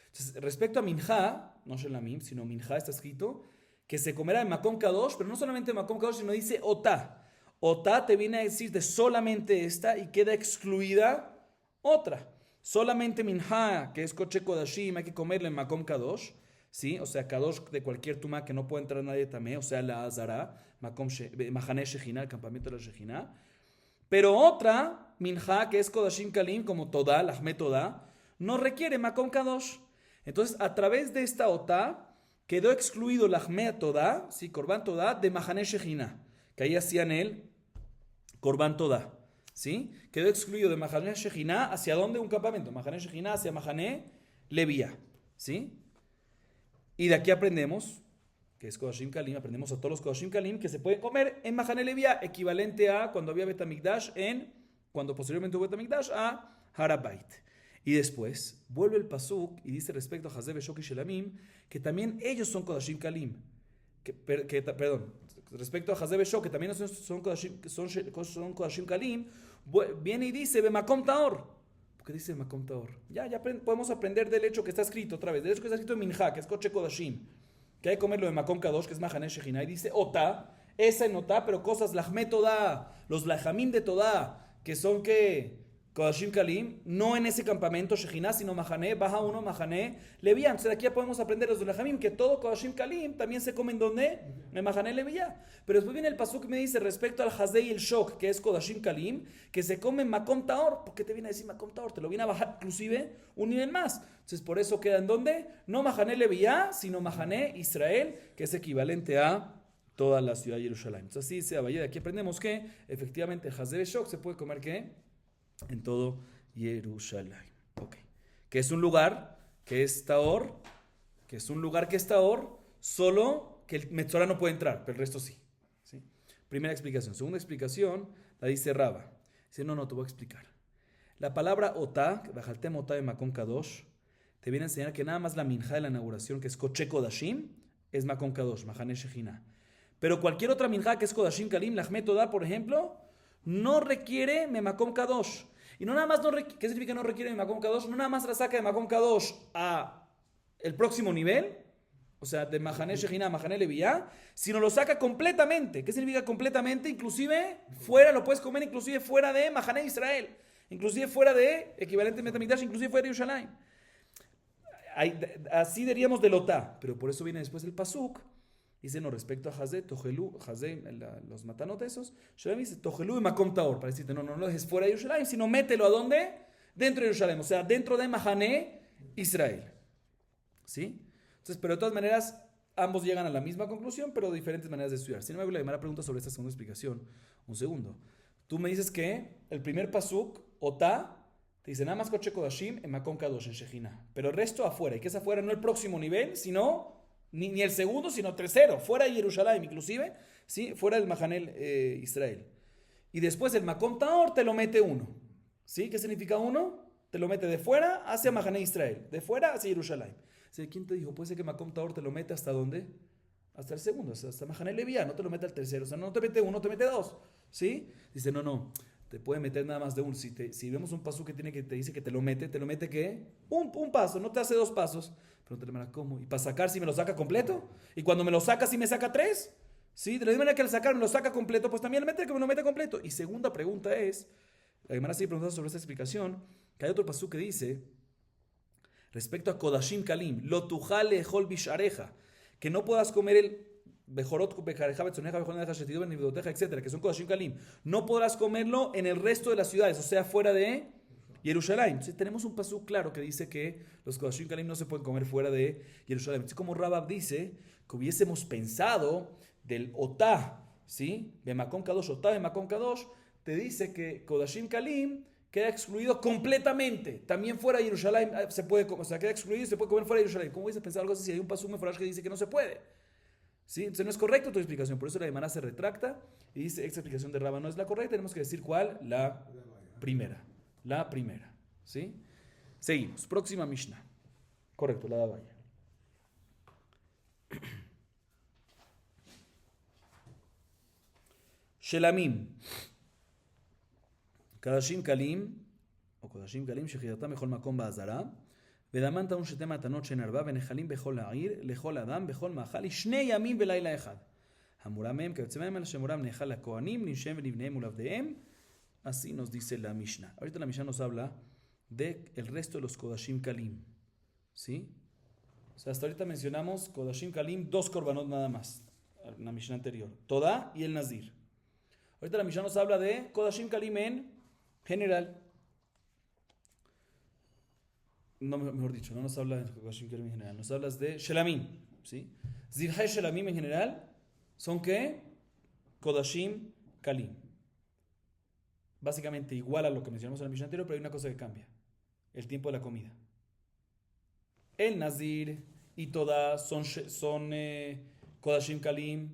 Entonces, respecto a Minha, no Shelamim, sino Minha, está escrito que se comerá en Makom Kadosh, pero no solamente en Makom Kadosh, sino dice Otá. Otá te viene a decir de solamente esta y queda excluida otra. Solamente Minha, que es Koche Kodashim, hay que comerle en Makom Kadosh, ¿sí? O sea, Kadosh de cualquier tumá que no puede entrar nadie también, o sea, la Azara, Mahane Shejina, el campamento de la Shejina. Pero otra, Minha, que es Kodashim Kalim, como Todá, Lahmet Todá, no requiere Makom Kadosh. Entonces, a través de esta otá, quedó excluido la Lahmet Todá, ¿sí? Korban Todá, de Mahane Shejina, que ahí hacían el Korban Todá, ¿sí? Quedó excluido de Mahane Shejina, ¿hacia dónde? Un campamento. Mahane Shejina hacia Mahane Leviá, ¿sí? Y de aquí aprendemos, que es Kodashim Kalim, aprendemos a todos los Kodashim Kalim que se pueden comer en Mahane Leviá, equivalente a cuando había Betamikdash cuando posteriormente hubo Betamikdash, a Harabait. Y después vuelve el pasuk y dice respecto a Hazeb, Shok y Shelamim que también ellos son Kodashim Kalim. Perdón, respecto a Hazeb, Shok, que también son Kodashim Kalim, viene y dice Bemakom Taor. ¿Por qué dice Bemakom Taor? Ya podemos aprender del hecho que está escrito otra vez, del hecho que está escrito en Minha, que es Koche Kodashim, que hay que comerlo de Makom Kadosh, que es Mahane Shejina, y dice Ota, esa en Ota, pero cosas Lahmet Todá, los Lahamim de Todá, que son que Kodashim Kalim, no en ese campamento Shejina, sino Mahane, baja uno Mahane Leviá. Entonces de aquí ya podemos aprender los de Lahamim, que todo Kodashim Kalim también se come en donde? En Mahane Leviá. Pero después viene el pasuk que me dice respecto al Hazei y el Shok, que es Kodashim Kalim, que se come en Makom Taor. ¿Por qué te viene a decir Makom Taor? Te lo viene a bajar inclusive un nivel más. Entonces por eso queda en donde? No Mahane Leviá, sino Mahane Israel, que es equivalente a toda la ciudad de Jerusalén. Entonces así dice Abayé, de aquí aprendemos que efectivamente el Hazei y Shok se puede comer ¿qué? En todo Jerusalén. Okay. Que es un lugar que es Taor, solo que el Metzorah no puede entrar, pero el resto sí. ¿Sí? Primera explicación. Segunda explicación la dice Raba. Dice, no, te voy a explicar. La palabra Otá, Bajaltem Otá de Makom Kadosh, te viene a enseñar que nada más la minja de la inauguración, que es Koche Kodashim, es Makom Kadosh, Mahane Shejina. Pero cualquier otra minja que es Kodashim Kalim, Lahmet Todá, por ejemplo, no requiere Makom Kadosh. Y no nada más, ¿qué significa no requiere Makom Kadosh? No nada más la saca de Makom Kadosh a el próximo nivel, o sea, de Mahane Shejina a Mahane Leviá, sino lo saca completamente. ¿Qué significa completamente? Inclusive fuera, lo puedes comer inclusive fuera de Mahane Israel, inclusive fuera de, equivalente a Betamikdash, inclusive fuera de Yerushalayim. Así diríamos del Otá, pero por eso viene después el pasuk. Dice, no, respecto a Hazé, Tojelu, Hazé, los matanot esos, Shalem dice, Tojelu y Makom Taor, para decirte, no lo dejes fuera de Yerushalayim, sino mételo ¿a dónde? Dentro de Yerushalayim, o sea, dentro de Mahane Israel. ¿Sí? Entonces, pero de todas maneras, ambos llegan a la misma conclusión, pero de diferentes maneras de estudiar. Sin embargo, la Gemara pregunta sobre esta segunda explicación. Un segundo. Tú me dices que el primer pasuk, Otá, te dice nada más Koche Kodashim en Makom Kadosh, en Shejina, pero el resto afuera, y que es afuera no el próximo nivel, sino ni el segundo, sino tercero, fuera de Jerusalén, inclusive, ¿sí? Fuera del Mahane Israel. Y después el Makom Taor te lo mete uno. ¿Sí? ¿Qué significa uno? Te lo mete de fuera hacia Mahane Israel, de fuera hacia Jerusalén. ¿Quién te dijo? Puede ser que Makom Taor te lo mete hasta dónde? Hasta el segundo, hasta Mahane Leviá, no te lo mete al tercero. O sea, no te mete uno, te mete dos. ¿Sí? Dice, no, te puede meter nada más de uno. Si vemos un paso que te dice que te lo mete ¿qué? Un paso, no te hace dos pasos. Pregúntale, ¿cómo? ¿Y para sacar si me lo saca completo? ¿Y cuando me lo saca si me saca tres? ¿Sí? De la misma manera que al sacar me lo saca completo, pues también le mete que me lo mete completo. Y segunda pregunta es, la Gemara sigue preguntando sobre esta explicación, que hay otro pasú que dice, Respecto a Kodashim Kalim, lo tujal lejol bishareja, que no puedas comer el Bejorot bejareja betzoneja bejoneja shetidu benivdoteja, etcétera, que son Kodashim Kalim. No podrás comerlo en el resto de las ciudades, o sea, fuera de Jerusalén. Entonces, tenemos un pasú claro que dice que los Kodashim Kalim no se pueden comer fuera de Jerusalén. Entonces, como Rabab dice que hubiésemos pensado del Otá, ¿sí? Bemakon Kadosh, Otá, Bemakon Kadosh, te dice que Kodashim Kalim queda excluido completamente. También fuera de Jerusalén se puede, o sea, queda excluido y se puede comer fuera de Jerusalén. ¿Cómo hubiese pensado algo así si hay un pasú meforash que dice que no se puede? ¿Sí? Entonces no es correcto tu explicación. Por eso la Gemara se retracta y dice, esta explicación de Rabba no es la correcta. Tenemos que decir cuál, la primera. La primera. ¿Sí? Seguimos. Próxima Mishnah. Correcto, la Davaya. Shelamim. Kodashim Kalim, o Kodashim Kalim, Shechidatam Bechol Makom Ba'azara, ודמן טעון שתי מתנות שנרבה ונחלים בכל העיר, לכל אדם, בכל מאכל, 2 ימים ולילה אחד. המורם מהם כיוצא מהם, אלא שמורם נאכל לכהנים, לנשיהם ולבניהם ולעבדיהם. Así nos dice la Mishnah. Ahorita la Mishnah nos habla de el resto de los Kodashim Kalim. ¿Sí? O sea, hasta ahorita mencionamos Kodashim Kalim, 2 korbanot nada más. En la Mishnah anterior. Todá y el Nazir. Ahorita la Mishnah nos habla de Kodashim Kalim en general. No, mejor dicho, no nos habla de Kodashim Kalim en general. Nos hablas de Shelamim. ¿Sí? Zivhai Shelamim en general son ¿qué? Kodashim Kalim. Básicamente igual a lo que mencionamos en la Mishnah anterior, pero hay una cosa que cambia. El tiempo de la comida. El Nazir y todas son Kodashim Kalim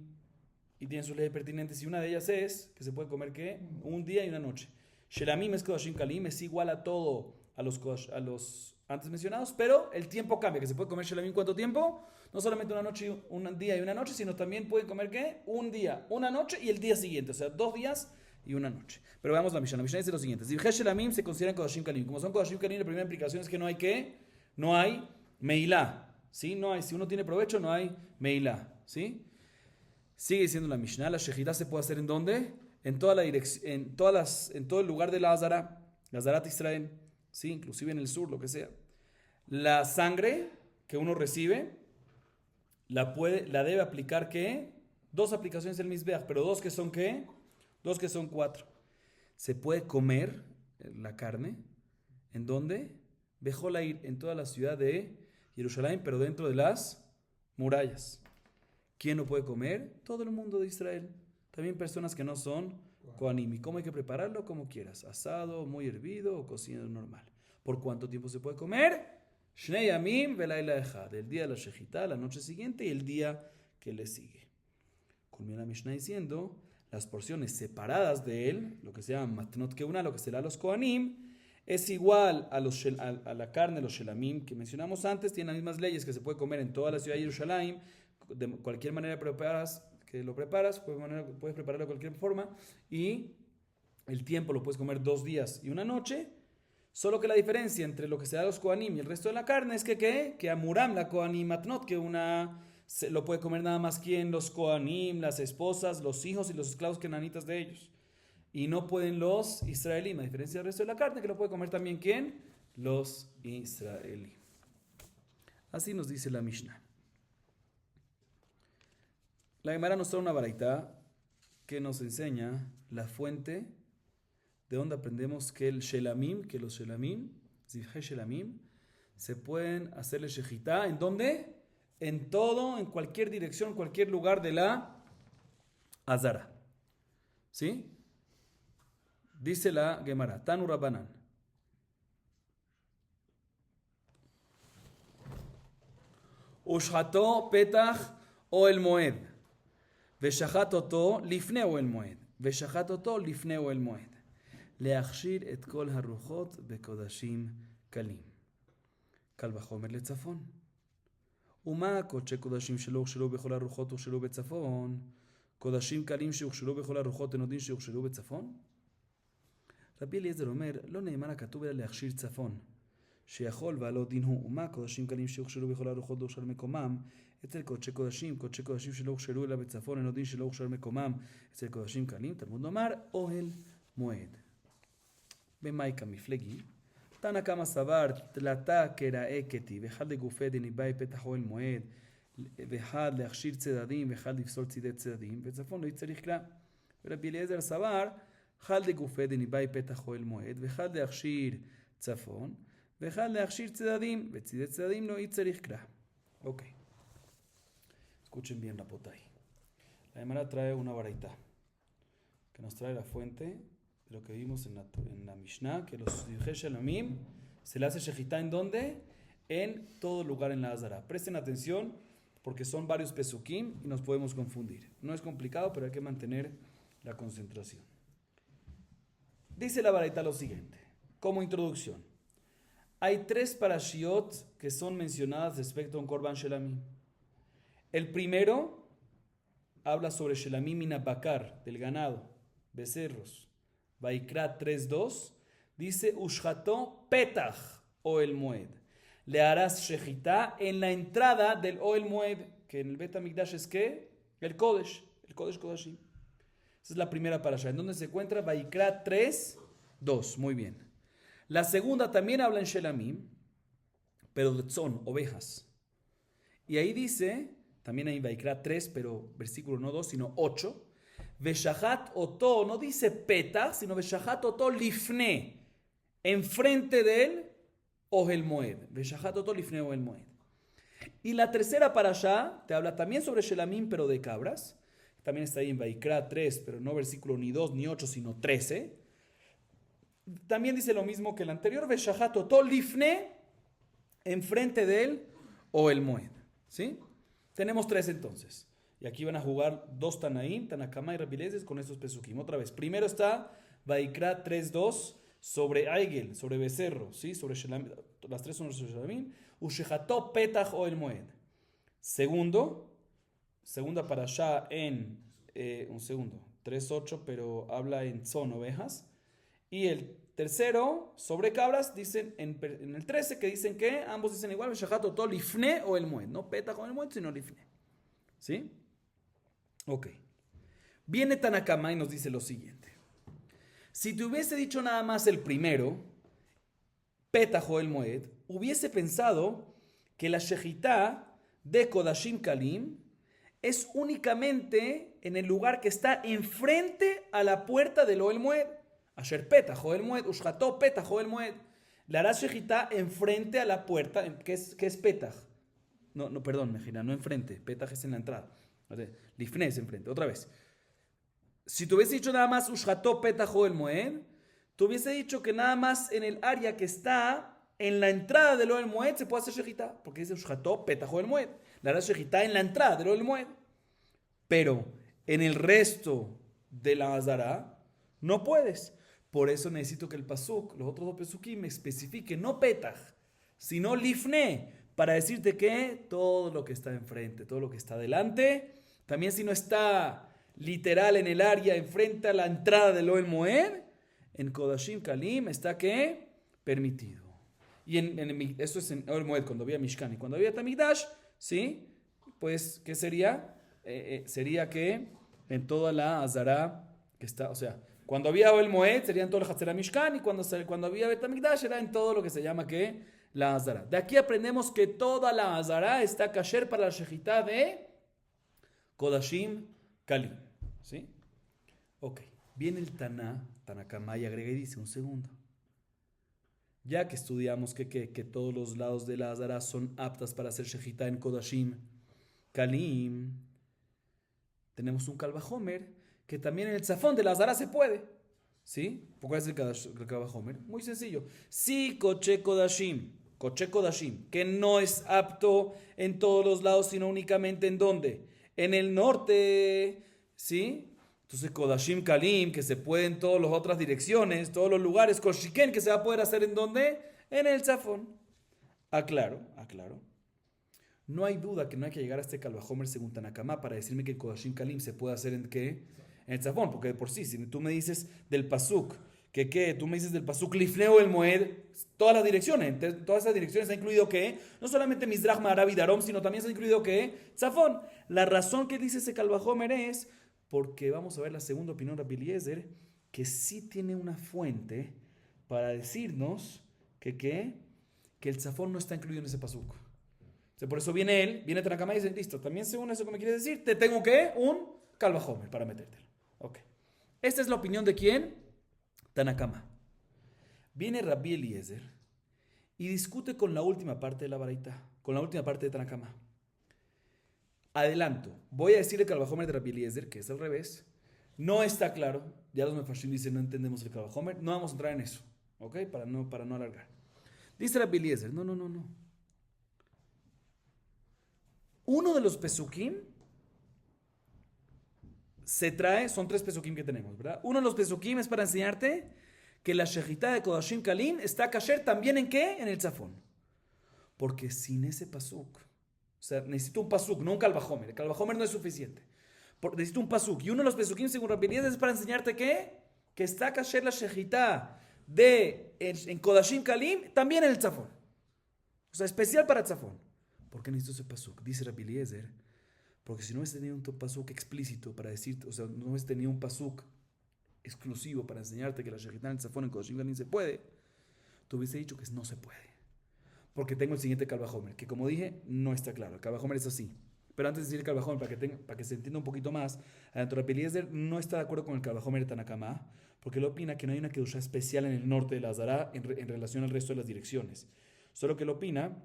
y tienen sus leyes pertinentes. Y una de ellas es que se puede comer ¿qué? Un día y una noche. Shelamim es Kodashim Kalim, es igual a todo a los antes mencionados, pero el tiempo cambia. Que se puede comer Shelamim ¿cuánto tiempo? No solamente una noche, un día y una noche, sino también pueden comer ¿qué? Un día, una noche y el día siguiente. O sea, 2 días y una noche. Pero veamos la Mishnah. La Mishnah dice lo siguiente. Zivhei Shelamim se consideran Kodashim Kalim. Como son Kodashim Kalim, la primera implicación es que no hay ¿qué? No hay Meilá. ¿Sí? No hay, si uno tiene provecho, no hay Meilá. ¿Sí? Sigue diciendo la Mishnah. La Shejitá se puede hacer ¿en dónde? En toda la dirección, en todo el lugar de la Azara, la Azarat Israel. ¿Sí? Inclusive en el sur, lo que sea. La sangre que uno recibe la debe aplicar ¿qué? 2 aplicaciones del Mizbeach, pero 2 que son ¿qué? 2 que son 4. Se puede comer la carne. ¿En dónde? Bejolair, en toda la ciudad de Jerusalén, pero dentro de las murallas. ¿Quién lo puede comer? Todo el mundo de Israel. También personas que no son kohanim. ¿Y cómo hay que prepararlo? Como quieras. Asado, muy hervido o cocinado normal. ¿Por cuánto tiempo se puede comer? Shnei yamim velayla echad. El día de la Shejitá, la noche siguiente y el día que le sigue. Culmina la Mishnah diciendo las porciones separadas de él, lo que se llama matnot keuna, lo que será los kohanim, es igual a la carne, los shelamim que mencionamos antes, tienen las mismas leyes que se puede comer en toda la ciudad de Jerusalén, de cualquier manera que lo preparas, puedes prepararlo de cualquier forma, y el tiempo lo puedes comer 2 días y una noche, solo que la diferencia entre lo que será los kohanim y el resto de la carne es que amuram la kohanim matnot, que lo puede comer nada más quien, los kohanim, las esposas, los hijos y los esclavos kenanitas de ellos. Y no pueden los israelíes, a diferencia del resto de la carne, que lo puede comer también ¿quién? Los israelíes. Así nos dice la Mishnah. La Gemara nos trae una baraita que nos enseña la fuente de donde aprendemos que los shelamim, zivhei shelamim, se pueden hacerle shejitá. ¿En dónde? En todo, en cualquier dirección, en cualquier lugar de la Azara. ¿Sí? Dice la Gemara, Tanu Rabbanan. Ushhato petach o el moed. Veshahat oto lifne o el moed. Veshahat oto lifne o el moed. Leachshir et kol haruchot bekodashim kalim. Kal vachomer letzafon. ומה קודשי קודשים שלא הוכשרו בכל הרוחות הוכשרו בצפון? קודשים קלים שהוכשרו בכל הרוחות אין יודעים שהוכשרו בצפון? רבי אליעזר אומר, לא נאמר הכתוב אלא להכשיר צפון, שיכול והלא דין הוא. ומה קודשים קלים שהוכשרו בכל הרוחות הוכשר מקומם? אצל קודשי קודשים שלא הוכשרו אלא בצפון אין יודעים שלא הוכשר מקומם אצל קודשים קלים, תלמוד נאמר, אוהל מועד. במאי כמפלגי, Tanakama Sabar, Tlata Kerae Keti, Vejad de Gufed, Nibai Petajo el Moed, Vejad de Achir Tzedadim, Vejad de Ifsol Tzidet Tzedadim, Vetzafon, Loitzerich Kla. Rabbi Eliezer Sabar, Jal de Gufed, Nibai Petajo el Moed, Vejad de Achir Tzafon, Vejad de Achir Tzedadim, Vetzidet Tzedadim, Loitzerich Kla. Ok. Escuchen bien la potay. La Gemara trae una baraita que nos trae la fuente de lo que vimos en la Mishnah, que los Yudhei Shelamim se le hace shejitá ¿en dónde? En todo lugar en la Hazara. Presten atención porque son varios pesukim y nos podemos confundir. No es complicado, pero hay que mantener la concentración. Dice la baraita lo siguiente, como introducción. Hay 3 parashiot que son mencionadas respecto a un Korban Shelamim. El primero habla sobre Shelamim minabakar, del ganado, becerros. Vaikra 3.2 dice Ushható petach o el moed. Le harás shejitá en la entrada del Oel Moed, que en el Bet HaMikdash es ¿qué? El Kodesh Kodashim. Esa es la primera parasha. ¿En dónde se encuentra? Vaikra 3.2. Muy bien. La segunda también habla en Shelamim, pero son ovejas. Y ahí dice, también hay Vaikra 3, pero versículo no 2, sino 8. Veshahat oto, no dice peta, sino Veshahat oto lifne, enfrente de él, Ohel Moed. Veshahat oto lifne Ohel Moed. Y la tercera parashá te habla también sobre Shelamim, pero de cabras. También está ahí en Vaikra 3, pero no versículo ni 2 ni 8, sino 13. También dice lo mismo que el anterior, Veshahat oto lifne, enfrente de él, Ohel Moed. ¿Sí? Tenemos 3 entonces. Y aquí van a jugar 2 Tanaim, Tanakama y Rabbi Eliezer con estos pesukim. Otra vez. Primero está Vaikra 3.2 sobre Aigel, sobre becerro, ¿sí? Sobre Shelamim. Las 3 son sobre Shelamim. Ushecható petach o el moed. Segunda parashá en, 3.8, pero habla en son ovejas. Y el tercero, sobre cabras, dicen en el 13, que dicen que ambos dicen igual, Ushecható to lifne o el moed. No petach o el moed, sino lifne. ¿Sí? Ok. Viene Tanakama y nos dice lo siguiente. Si te hubiese dicho nada más el primero, Petach o el Moed, hubiese pensado que la shejitá de Kodashim Kalim es únicamente en el lugar que está enfrente a la puerta del Ohel Moed. Asher Petach o el Moed, Ushható Petach o el Moed. Le harás shejitá enfrente a la puerta, que es Petach. No, perdón, Mejina, no enfrente. Petach es en la entrada. Lifne es enfrente. Otra vez. Si te hubiese dicho nada más Ushható Petach o el Moed, te hubiese dicho que nada más en el área que está en la entrada del Ohel Moed se puede hacer shejitá. Porque dice Ushható Petach o el Moed. La harás shejitá en la entrada del Ohel Moed. Pero en el resto de la Hazara no puedes. Por eso necesito que el pasuk, los otros 2 pesukim, me especifiquen no Petach, sino Lifne, para decirte que todo lo que está enfrente, todo lo que está delante, también si no está literal en el área enfrente a la entrada del Ohel Moed, en Kodashim Kalim está que permitido. Y esto es en Ohel Moed, cuando había Mishkan. Y cuando había Tamikdash, ¿sí? Pues, ¿qué sería? Sería que en toda la Hazara que está, o sea, cuando había Ohel Moed sería en todo el Hatzera Mishkan, y cuando había Betamikdash era en todo lo que se llama que la Hazara. De aquí aprendemos que toda la Hazara está kasher para la shejitá de Kodashim Kalim. ¿Sí? Ok. Viene el Tanakama y agrega y dice un segundo. Ya que estudiamos que todos los lados de la Hazara son aptas para hacer shejitá en Kodashim Kalim, tenemos un Kalvajomer que también en el zafón de la Hazara se puede. ¿Sí? ¿Cuál es el Kalvajomer? Muy sencillo. Si Koche Kodashim, que no es apto en todos los lados, sino únicamente en ¿dónde? En el norte, ¿sí? Entonces Kodashim Kalim, que se puede en todas las otras direcciones, todos los lugares, Koshiken, que se va a poder hacer ¿en dónde? En el zafón. Aclaro. No hay duda que no hay que llegar a este Kalvajomer según Tanakama para decirme que Kodashim Kalim se puede hacer ¿en qué? En el zafón, porque de por sí, si tú me dices del pasuk, tú me dices del pasuk Lifneo el Moed, todas las direcciones, todas esas direcciones ha incluido que, no solamente Mizrach, Ma'arab y Darom, sino también se ha incluido que, zafón. La razón que dice ese Kalvajomer es porque vamos a ver la segunda opinión de Rabbi Eliezer, que sí tiene una fuente para decirnos ¿Que qué? Que el tzafón no está incluido en ese pasuk. Por eso viene Tanakama y dice, listo, también según eso que me quieres decir, te tengo que un Kalvahomer para metértelo. Ok. Esta es la opinión de quién? Tanakama. Viene Rabbi Eliezer y discute con la última parte de la baraita, con la última parte de Tanakama. Adelanto, voy a decir el Kalvahomer de Rabbi Eliezer, que es al revés. No está claro, ya los Mefarshim dicen no entendemos el Kalvahomer, no vamos a entrar en eso, ¿ok? Para no alargar. Dice Rabbi Eliezer, no. Uno de los pesukim se trae, son 3 pesukim que tenemos, ¿verdad? Uno de los pesukim es para enseñarte que la shejitá de Kodashim Kalim está kasher también ¿en qué? En el tzafón. Porque sin ese pasuk, o sea, necesito un pasuk, no un kalvahomer. El kalvahomer no es suficiente. Necesito un pasuk. Y uno de los pesukim, según Rabbi Eliezer, es para enseñarte ¿qué? Que está kasher la shejitá en Kodashim Kalim también en el tzafón. O sea, especial para tzafón. ¿Por qué necesito ese pasuk? Dice Rabbi Eliezer, porque si no hubiese tenido un pasuk explícito para decirte, o sea, no hubiese tenido un pasuk exclusivo para enseñarte que la shejitá en el tzafón en Kodashim Kalim se puede, tú hubiese dicho que no se puede. Porque tengo el siguiente Kalvahomer, que como dije, no está claro. El Kalvahomer es así. Pero antes de decir el Kalvahomer, para que se entienda un poquito más, Rabbi Eliezer no está de acuerdo con el Kalvahomer de Tanakama, porque él opina que no hay una Kedushá especial en el norte de la Azara en relación al resto de las direcciones. Solo que él opina,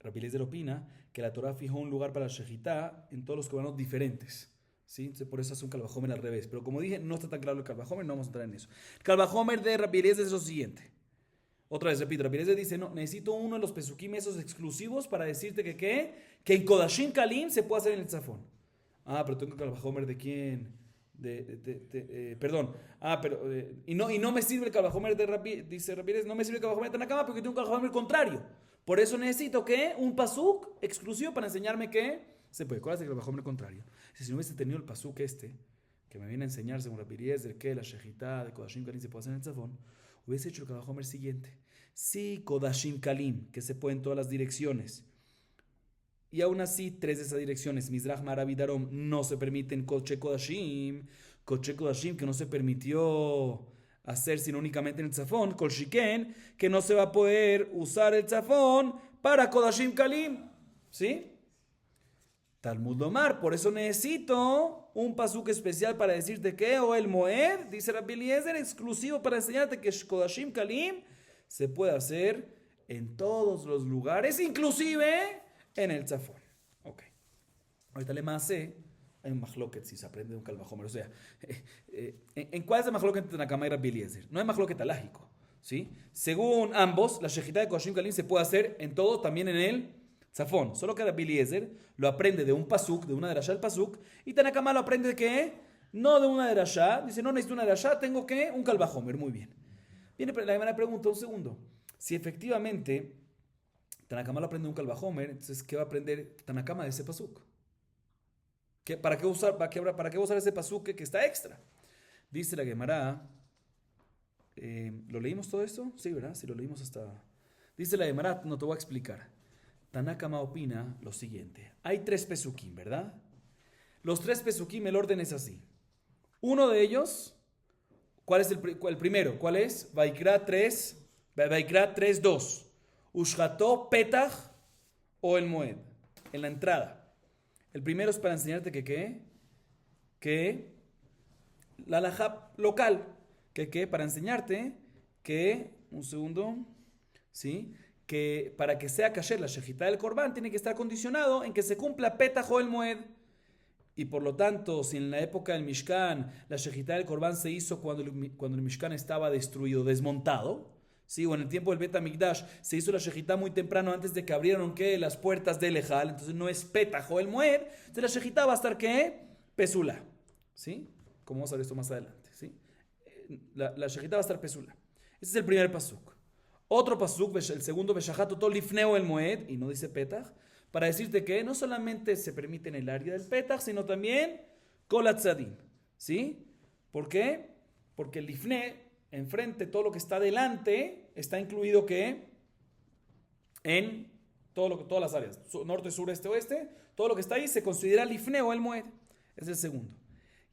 Rabbi Eliezer opina, que la Torah fijó un lugar para la Shejitá en todos los Korbanot diferentes. ¿Sí? Entonces, por eso hace un Kalvahomer al revés. Pero como dije, no está tan claro el Kalvahomer, no vamos a entrar en eso. El Kalvahomer de Rabbi Eliezer es lo siguiente. Otra vez repito, Rabbi Eliezer dice, no, necesito uno de los pesukim esos exclusivos para decirte que ¿qué? Que en Kodashim Kalim se puede hacer en el tzafón. Ah, pero tengo que Kalvahomer de quién? Perdón. Ah, pero y no me sirve el Kalvahomer de Rabbi, dice Rabbi Eliezer, no me sirve el Kalvahomer de Tanakama porque tengo un Kalvahomer contrario. Por eso necesito ¿qué? Un pasuk exclusivo para enseñarme que se puede. ¿Cuál es el Kalvahomer contrario? Si no hubiese tenido el pasuk que me viene a enseñar según Rabbi Eliezer que la shejitá de Kodashim Kalim se puede hacer en el tzafón, hubiese hecho el Kalvahomer siguiente. Sí, Kodashim Kalim, que se puede en todas las direcciones. Y aún así, 3 de esas direcciones, Mizrach, Marav y Darom, no se permiten Koche Kodashim, que no se permitió hacer sino únicamente en el tzafón, Kol Shiken, que no se va a poder usar el tzafón para Kodashim Kalim. ¿Sí? Talmud Lomar, por eso necesito un pasuk especial para decirte que, o el Moed, dice Rabbi Eliezer, exclusivo para enseñarte que Kodashim Kalim se puede hacer en todos los lugares, inclusive en el tzafón. Ok. Ahorita le más hay un machloket si se aprende de un Kalvahomer. O sea, ¿en cuál es el machloket entre Tanakama y Rabbi Eliezer? No hay machloket alágico, ¿sí? Según ambos, la shejitá de Kodashim Kalim se puede hacer en todo, también en el tzafón. Solo que Rabbi Eliezer lo aprende de un pasuk, de una derashá del pasuk, y Tanakama lo aprende de ¿qué? No de una derashá. Dice, no necesito una derashá, tengo que un Kalvahomer. Muy bien. Viene la primera pregunta, un segundo. Si efectivamente Tanakama lo aprende de un Kalvahomer, entonces ¿qué va a aprender Tanakama de ese pasuk? ¿Para qué usar ese pasuk que está extra? Dice la Gemara, ¿lo leímos todo esto? Sí, ¿verdad? Sí, lo leímos hasta... Dice la Gemara, no te voy a explicar. Tanakama opina lo siguiente. Hay 3 pesukim, ¿verdad? Los 3 pesukim, el orden es así. Uno de ellos, ¿cuál es el primero? ¿Cuál es? Vaikra 3:2. Ushrató Petach o el Moed. En la entrada. El primero es para enseñarte que la halajá local. Para enseñarte que, un segundo, ¿sí? Que para que sea kasher la shejitá del Corbán tiene que estar condicionado en que se cumpla Petach o el Moed. Y por lo tanto, si en la época del Mishkan la shejitá del Corbán se hizo cuando el Mishkan estaba destruido, desmontado, ¿sí? O en el tiempo del Bet HaMikdash se hizo la shejitá muy temprano antes de que abrieron las puertas del Ejal, entonces no es Petach o el Moed, entonces la shejitá va a estar Pesula, ¿sí? Como vamos a ver esto más adelante, ¿sí? La shejitá va a estar Pesula. Ese es el primer pasuk. Otro pasuk, el segundo, Beshahat Lifneo el Moed, y no dice Petach, para decirte que no solamente se permite en el área del Petach, sino también Kol Hatzadim, ¿sí? ¿Por qué? Porque el Lifne, enfrente, todo lo que está delante, está incluido en todas las áreas, norte, sur, este, oeste, todo lo que está ahí se considera Lifne o el Moed. Es el segundo.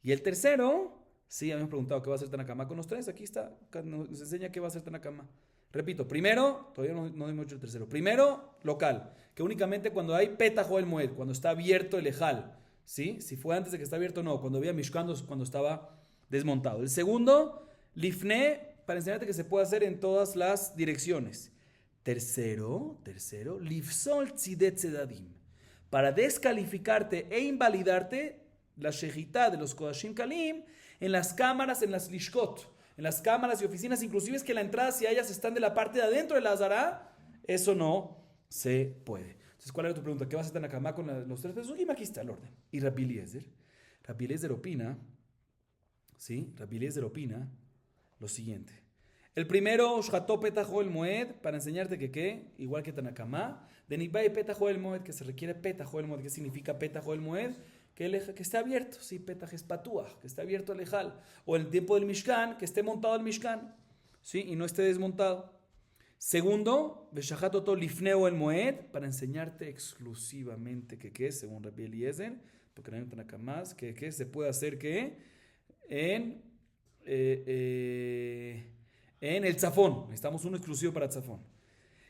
Y el tercero, sí, habíamos preguntado qué va a hacer Tanakama con los 3, aquí está, nos enseña qué va a hacer Tanakama. Repito, primero, todavía no hemos hecho el tercero. Primero, local, que únicamente cuando hay Petach o el Moed, cuando está abierto el Ejal, ¿sí? Si fue antes de que está abierto, no. Cuando había Mishkan, cuando estaba desmontado. El segundo, Lifne, para enseñarte que se puede hacer en todas las direcciones. Tercero, Lifsol Tzidet Tzedadim. Para descalificarte e invalidarte la shejitá de los Kodashim Kalim en las cámaras, en las lishkot, en las cámaras y oficinas, inclusive es que la entrada, si ellas están de la parte de adentro de la Azara, eso no se puede. Entonces, ¿cuál era tu pregunta? ¿Qué vas a hacer en la cama con los tres pesos? Y aquí está el orden. Y Rabbi Eliezer opina, ¿sí? Rabbi Eliezer opina lo siguiente. El primero, Shható Petajo el Moed, para enseñarte que qué, igual que Tanakamá, de Nibai Petajo el Moed, que se requiere Petajo el Moed. ¿Qué significa Petajo el Moed? Que esté abierto, sí, Petaj es Patuach, que esté abierto el Ejal. O en el tiempo del Mishkan, que esté montado el Mishkan, ¿sí? Y no esté desmontado. Segundo, Beshahat Oto Lifneo el Moed, para enseñarte exclusivamente que qué, según Rabbi Eliezer, porque no hay Tanakamá, que se puede hacer que en el tzafón. Necesitamos uno exclusivo para tzafón.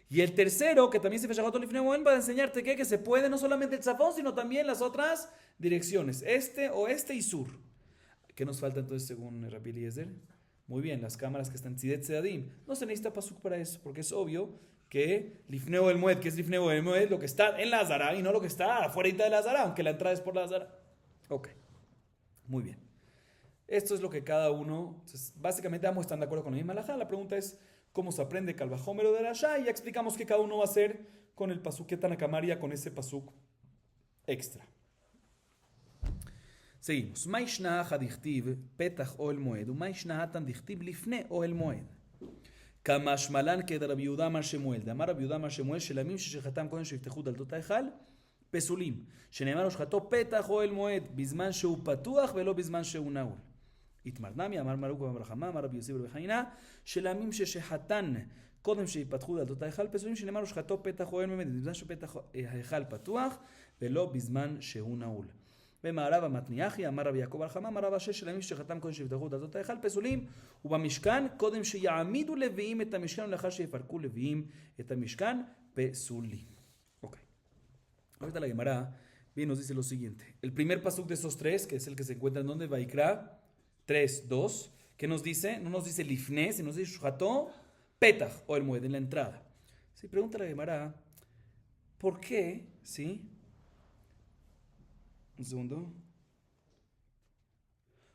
Y el tercero, que también se fecha va a enseñarte que se puede no solamente el tzafón, sino también las otras direcciones, oeste y sur. ¿Qué nos falta entonces según Rabbi Eliezer? Muy bien, las cámaras que están Tzidet Tzedadim. No se necesita pasuk para eso, porque es obvio que Lifneo el Moed, que es Lifneo el Moed, lo que está en la Azara y no lo que está afuera de la Azara, aunque la entrada es por la Azara. Ok, muy bien. Esto es lo que cada uno, entonces, básicamente ambos están de acuerdo con la misma halajá. La pregunta es cómo se aprende Calvajómero de Rasha y ya explicamos que cada uno va a hacer con el pasuk que Tanakamaria, con ese pasuk extra. Seguimos. Maishna hadichtiv petach o el moed, umaishna hatan dichtiv lifne o el moed. Kamash malan que de Rabbi Yehuda Mar Shemuel, de Amar Rabbi Yehuda Mar Shemuel, shelamim sheshechatam kohen shiftechut דלתות ההיכל, פסולים, שנאמר ושחטו פתח או אל מועד, בזמן שהוא פתוח ולא בזמן שהוא נעול. התמרנמי, אמר מרוק ואמר חמה, אמר רבי יוסי ורבי חנינא, שלעמים ששחטן קודם שיפתחו דלתות ההיכל פסולים, שנאמר ושחטו פתח או אל מועד, בזמן שפתח ההיכל פתוח ולא בזמן שהוא נעול. במערב המתניחי, אמר רבי יעקב בר חמא, אמר רבא שש, שלעמים ששחטן קודם שיפתחו דלתות ההיכל פסולים, ובמשכן קודם שיעמידו לוויים את המשכן ולאחר שיפרקו לוויים את המשכן פסולים. Ok. Ahorita la Gemara bien nos dice lo siguiente. El primer pasuk de esos tres, que es el que se encuentra en donde Vaikra 3:2, que nos dice, no nos dice lifne, sino nos dice shuható petach o el moed en la entrada. Si pregunta la Gemara, ¿por qué? ¿Sí? Un segundo.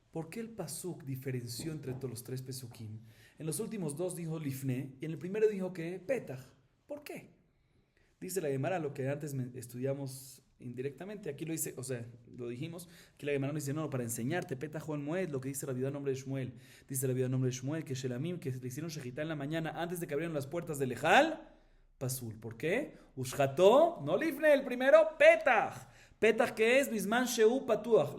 ¿Por qué el pasuk diferenció entre todos los tres pesukim? En los últimos dos dijo lifne y en el primero dijo que petach. ¿Por qué? Dice la Gemara lo que antes estudiamos indirectamente. Aquí lo dice, o sea, lo dijimos. Aquí la Gemara nos dice, no, para enseñarte, Petach o el Moed, lo que dice la vida en nombre de Shmuel. Dice la vida en nombre de Shmuel que Shelamim, que le hicieron shejitá en la mañana antes de que abrieran las puertas del Ejal, pasul. ¿Por qué? Ushható, no lifne, el primero, Petach. Petach, que es Bisman Sheu Patuach.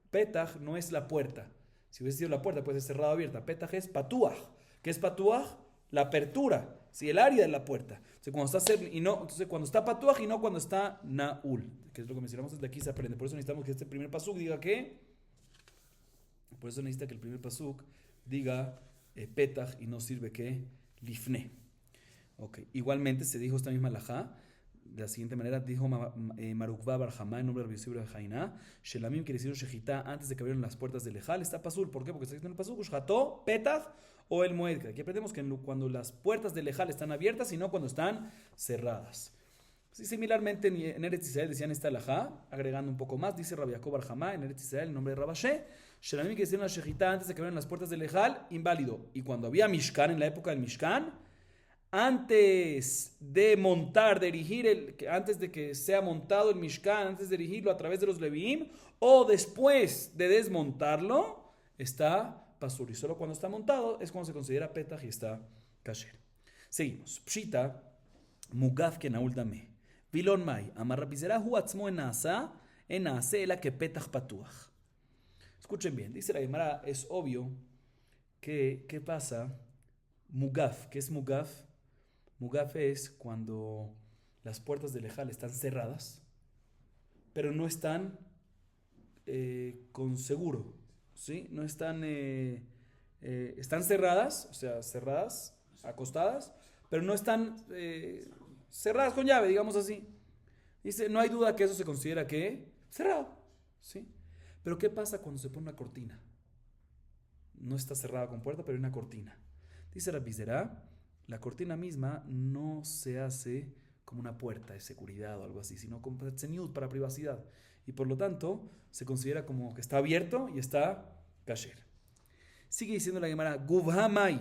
Petach no es la puerta. Si hubiese sido la puerta, puede ser cerrada o abierta. Petach es Patuach. ¿Qué es Patuach? La apertura. Sí, el área de la puerta. Entonces, cuando está patuaj y no cuando está naul, que es lo que mencionamos desde aquí se aprende. Por eso necesitamos que este primer pasuk diga que, por eso necesita que el primer pasuk diga petach y no sirve que lifne. Okay. Igualmente se dijo esta misma halajá de la siguiente manera. Dijo Marukva Bar Hamá en nombre de Rabbi Yossi bar Jainá, Shelamim, que le hicieron shejitá antes de que abrieran las puertas del Ejal, está pasul. ¿Por qué? Porque está escrito en el pasuk Ushható petach o el moed. Aquí aprendemos que cuando las puertas del Ejal están abiertas y no cuando están cerradas. Sí, similarmente en Eretz Israel decían esta halajá, agregando un poco más, dice Rabbi Yaakov bar Hamá en Eretz Israel, en nombre de Rabashé, Shelamim, que hicieron la shejitá antes de que abrieran las puertas del Ejal, inválido. Y cuando había Mishkan, en la época del Mishkan, antes de montar, de erigir, antes de que sea montado el Mishkan, antes de erigirlo a través de los Leviim, o después de desmontarlo, está pasur. Y solo cuando está montado es cuando se considera petach y está kasher. Seguimos. Pshita, mugaf que naul dame. Vilon mai, amar rabizera hu atzmo en naase ela que petach patuach. Escuchen bien, dice la Gemara, es obvio que, ¿qué pasa? Mugaf, ¿qué es mugaf? Mugaf es cuando las puertas del Ejal están cerradas, pero no están con seguro, ¿sí? No están, están cerradas, o sea, cerradas, acostadas, pero no están cerradas con llave, digamos así. Dice, no hay duda que eso se considera que cerrado, ¿sí? Pero ¿qué pasa cuando se pone una cortina? No está cerrada con puerta, pero hay una cortina. Dice Rabbi Zerá, la cortina misma no se hace como una puerta de seguridad o algo así, sino como tzeniut, para privacidad. Y por lo tanto, se considera como que está abierto y está kasher. Sigue diciendo la Gemara, Guvhamai,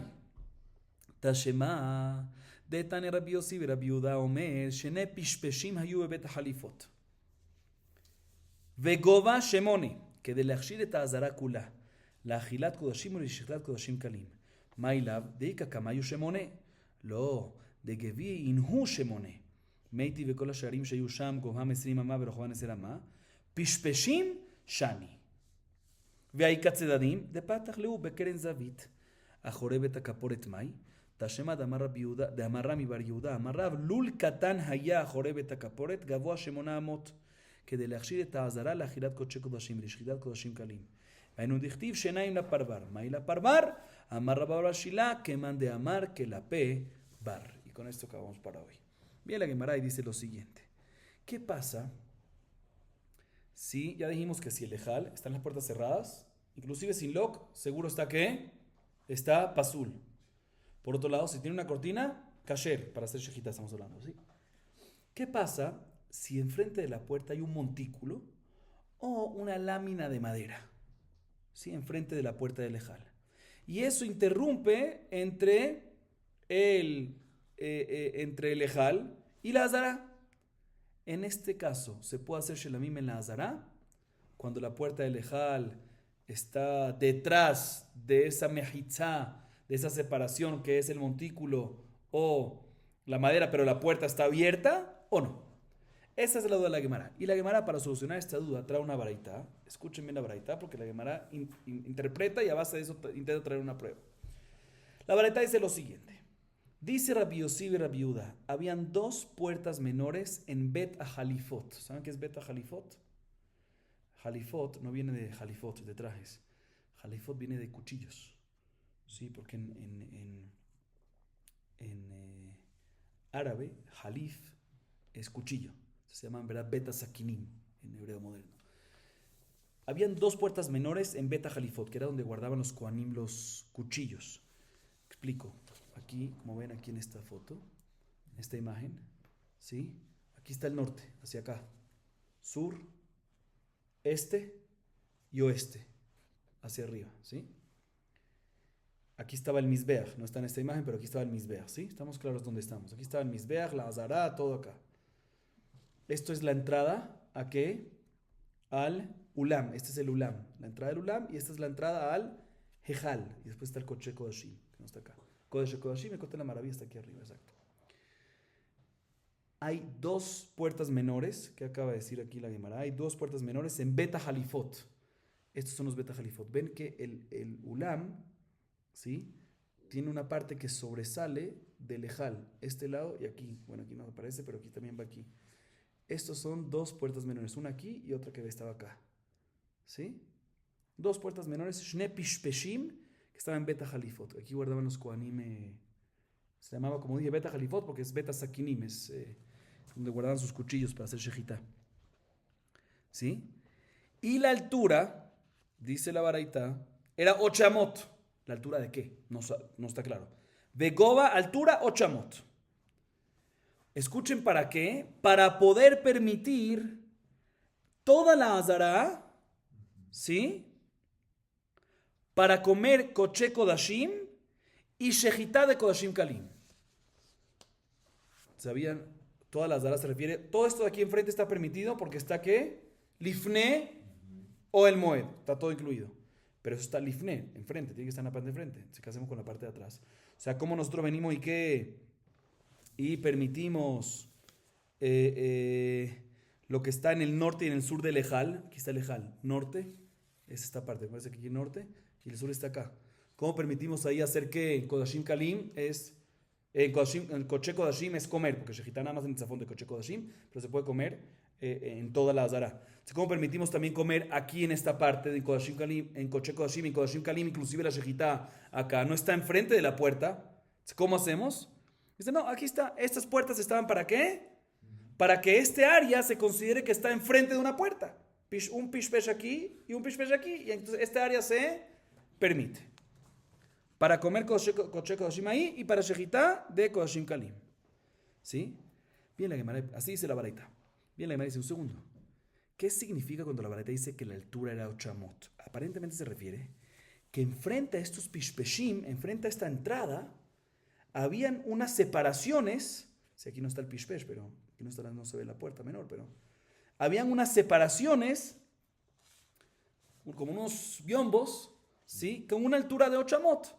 Tashema, de Tane Rabbi Yossi Rabbi Yehuda Omer, Shene Pishpeshim Hayu Bebet Halifot. Vegova Shemone, que de להכשיר את העזרה כולה, לאכילת קודשים ולשחטת קודשים קלים. מה אליו? דאיכא קמיו שמונה. לא, דגבי אינהו שמונה. מתי וכל השערים שהיו שם, גובהם 20 אמה ורוחבן 10 אמה, פשפשים שני. והאיכא צדדים, דפתח להו בקרן זווית. אחורי בית הכפורת מאי, תשמע דאמר רמי בר יהודה, אמר רב, לול קטן היה אחורי בית הכפורת, גבוה 8 אמות. כדי להכשיר את העזרה לאכילת קודשי קודשים ולשחיטת קודשים קלים. והיינו דכתיב שיניים לפרבר. מהי לפרבר? אמר רבא בר שילה, כמאן דאמר כלפה bar. Y con esto acabamos para hoy. Bien, la Gemara y dice lo siguiente. ¿Qué pasa si, ya dijimos que si el ejal están las puertas cerradas, inclusive sin lock, seguro está que está pasul. Por otro lado, si tiene una cortina, kasher, para hacer shejita estamos hablando, ¿sí? ¿Qué pasa si enfrente de la puerta hay un montículo o una lámina de madera, ¿sí? Enfrente de la puerta del ejal? Y eso interrumpe entre el ejal y la azara. En este caso, ¿se puede hacer shelamim en la azara? Cuando la puerta del ejal está detrás de esa mejitzá, de esa separación que es el montículo o la madera, pero la puerta está abierta, ¿o no? Esa es la duda de la Gemara. Y la Gemara, para solucionar esta duda, trae una baraita. Escuchen bien la baraita, porque la Gemara interpreta y a base de eso intenta traer una prueba. La baraita dice lo siguiente. Dice Rabbi Yossi y Rabbi Yehuda, habían dos puertas menores en Bet Halifot. ¿Saben qué es Bet Halifot? Halifot no viene de halifot, de trajes. Halifot viene de cuchillos. Sí, porque en árabe, halif es cuchillo. Se llaman, ¿verdad? Beta Sakinim, en hebreo moderno. Habían dos puertas menores en Beta Halifot, que era donde guardaban los kohanim los cuchillos. Explico. Aquí, como ven aquí en esta foto, en esta imagen, ¿sí? Aquí está el norte, hacia acá. Sur, este y oeste, hacia arriba, ¿sí? Aquí estaba el Mizbeach, no está en esta imagen, pero aquí estaba el Mizbeach, ¿sí? Estamos claros dónde estamos. Aquí estaba el Mizbeach, la Azara, todo acá. Esto es la entrada, ¿a qué? Al Ulam. Este es el Ulam. La entrada del Ulam y esta es la entrada al Hejal. Y después está el Kodesh Kodashim, que no está acá. Kodesh Kodashim, el Kotel Maravilla está aquí arriba, exacto. Hay dos puertas menores, que acaba de decir aquí la Gemara. Hay dos puertas menores en Beta Halifot. Estos son los Beta Halifot. Ven que el Ulam, ¿sí? Tiene una parte que sobresale del Hejal. Este lado y aquí. Bueno, aquí no aparece, pero aquí también va aquí. Estos son dos puertas menores, una aquí y otra que estaba acá, ¿sí? Dos puertas menores, Shne Pishpeshim, que estaban en Beta Halifot. Aquí guardaban los kohanim, se llamaba, como dije, Beta Halifot porque es Beta Sakinim, es donde guardaban sus cuchillos para hacer shejita, ¿sí? Y la altura, dice la baraita, era 8 amot. ¿La altura de qué? No está claro. Vegoba, altura 8 amot. Escuchen para qué. Para poder permitir toda la azara, ¿sí? Para comer koche kodashim y shejitá de kodashim kalim. ¿Sabían? Toda la azara se refiere. Todo esto de aquí enfrente está permitido porque está ¿qué? Lifne o el moed. Está todo incluido. Pero eso está lifne, enfrente. Tiene que estar en la parte de enfrente. Así que hacemos con la parte de atrás. O sea, cómo nosotros venimos y qué... Y permitimos lo que está en el norte y en el sur del Ejal. Aquí está el Ejal, norte, es esta parte, me parece que aquí el norte, y el sur está acá. ¿Cómo permitimos ahí hacer que en Kodashim Kalim es, en Koche Kodashim es comer, porque Shejitá nada más en el zafón de Koche Kodashim, pero se puede comer en toda la Azara. ¿Cómo permitimos también comer aquí en esta parte de Kodashim Kalim, en Koche Kodashim, en Kodashim Kalim, inclusive la Shejitá acá, no está enfrente de la puerta, ¿Cómo hacemos? Dice, no, aquí está. Estas puertas estaban ¿para qué? Para que este área se considere que está enfrente de una puerta. Un pishpesh aquí y un pishpesh aquí. Y entonces este área se permite. Para comer koche kodoshim ahí y para shejitá de kodoshim kalim. ¿Sí? Bien la Gemara, así dice la baraita. Bien la Gemara dice, un segundo. ¿Qué significa cuando la baraita dice que la altura era 8 amot? Aparentemente se refiere que enfrente a estos pishpeshim, enfrente a esta entrada, habían unas separaciones. Si aquí no está el pishpesh, pero aquí no se ve la puerta menor, pero habían unas separaciones, como unos biombos, ¿sí? Con una altura de 8 amot,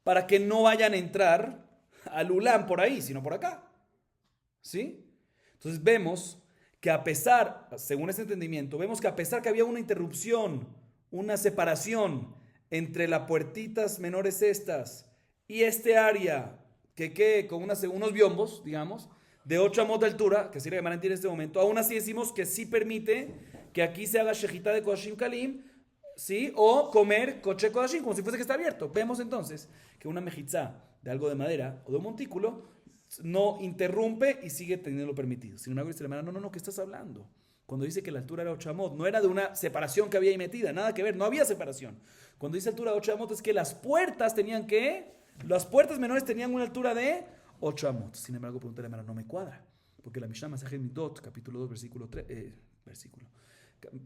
para que no vayan a entrar al ulam por ahí, sino por acá. ¿Sí? Entonces vemos que a pesar, según este entendimiento, vemos que a pesar que había una interrupción, una separación entre las puertitas menores estas y este área que con unos biombos, digamos, de 8 amot de altura, que así le llaman en este momento, aún así decimos que sí permite que aquí se haga shejitá de kodoshim kalim, ¿sí? O comer koche kodoshim, como si fuese que está abierto. Vemos entonces que una mejitzá de algo de madera o de un montículo no interrumpe y sigue teniendo lo permitido. Sin embargo, dice la hermana, no, ¿qué estás hablando? Cuando dice que la altura era 8 amot, no era de una separación que había ahí metida, nada que ver, no había separación. Cuando dice altura de 8 amot es que las puertas menores tenían una altura de 8 amot. Sin embargo, pregunta la hermana, no me cuadra, porque la Mishnah Masechet Midot, capítulo 2,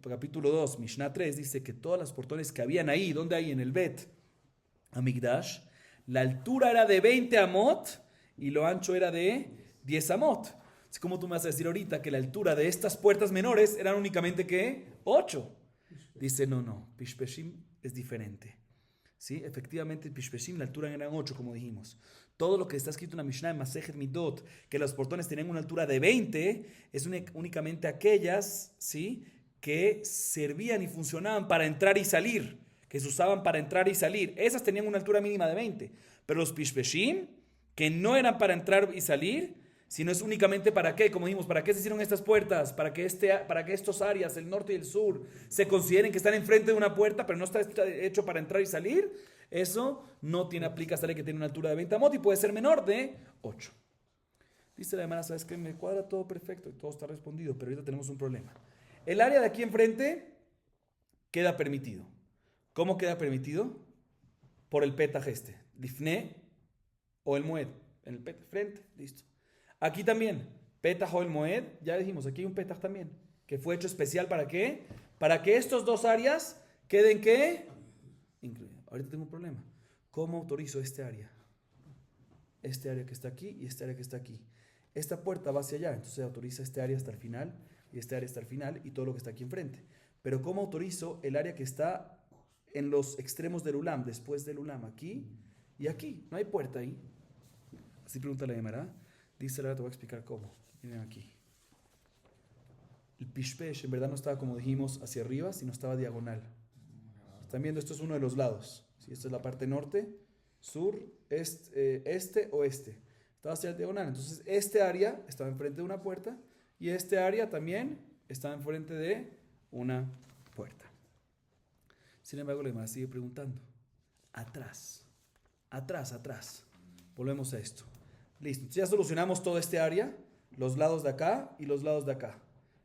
capítulo 2, Mishnah 3, dice que todas las portones que habían ahí, donde hay en el Bet Amigdash, la altura era de 20 amot y lo ancho era de 10 amot. Así como tú me vas a decir ahorita que la altura de estas puertas menores eran únicamente ¿qué? 8. Dice, no, Pishpeshim es diferente. ¿Sí? Efectivamente, Pishpeshim la altura eran 8, como dijimos. Todo lo que está escrito en la Mishnah en Masechet Midot, que los portones tenían una altura de 20, es únicamente aquellas, ¿sí?, que servían y funcionaban para entrar y salir, que se usaban para entrar y salir. Esas tenían una altura mínima de 20. Pero los Pishpeshim, que no eran para entrar y salir, sino es únicamente para qué, como dijimos, para qué se hicieron estas puertas, para que estos áreas, el norte y el sur, se consideren que están enfrente de una puerta, pero no está hecho para entrar y salir. Eso no aplica hasta que tiene una altura de 20 amot y puede ser menor de 8. Dice la hermana, ¿sabes qué? Me cuadra todo perfecto y todo está respondido, pero ahorita tenemos un problema. El área de aquí enfrente queda permitido. ¿Cómo queda permitido? Por el petaj Lifne o el moed. En el petaj frente, listo. Aquí también, petaj o el moed, ya dijimos, aquí hay un petaj también, que fue hecho especial ¿para qué? Para que estos dos áreas queden ¿qué? Incluidas. Ahorita tengo un problema. ¿Cómo autorizo este área? Este área que está aquí y este área que está aquí. Esta puerta va hacia allá, entonces autoriza este área hasta el final y este área hasta el final y todo lo que está aquí enfrente. Pero ¿cómo autorizo el área que está en los extremos del ulam, después del ulam, aquí y aquí? No hay puerta ahí. Así pregunta la Gemara. Dice, ahora te voy a explicar cómo. Miren aquí. El pishpesh en verdad no estaba, como dijimos, hacia arriba, sino estaba diagonal. Están viendo, esto es uno de los lados. ¿Sí? Esta es la parte norte, sur, este, oeste. Estaba hacia el diagonal. Entonces, este área estaba enfrente de una puerta y este área también estaba enfrente de una puerta. Sin embargo, la Gemara sigue preguntando. Atrás. Volvemos a esto. Listo. Entonces ya solucionamos todo este área, los lados de acá y los lados de acá.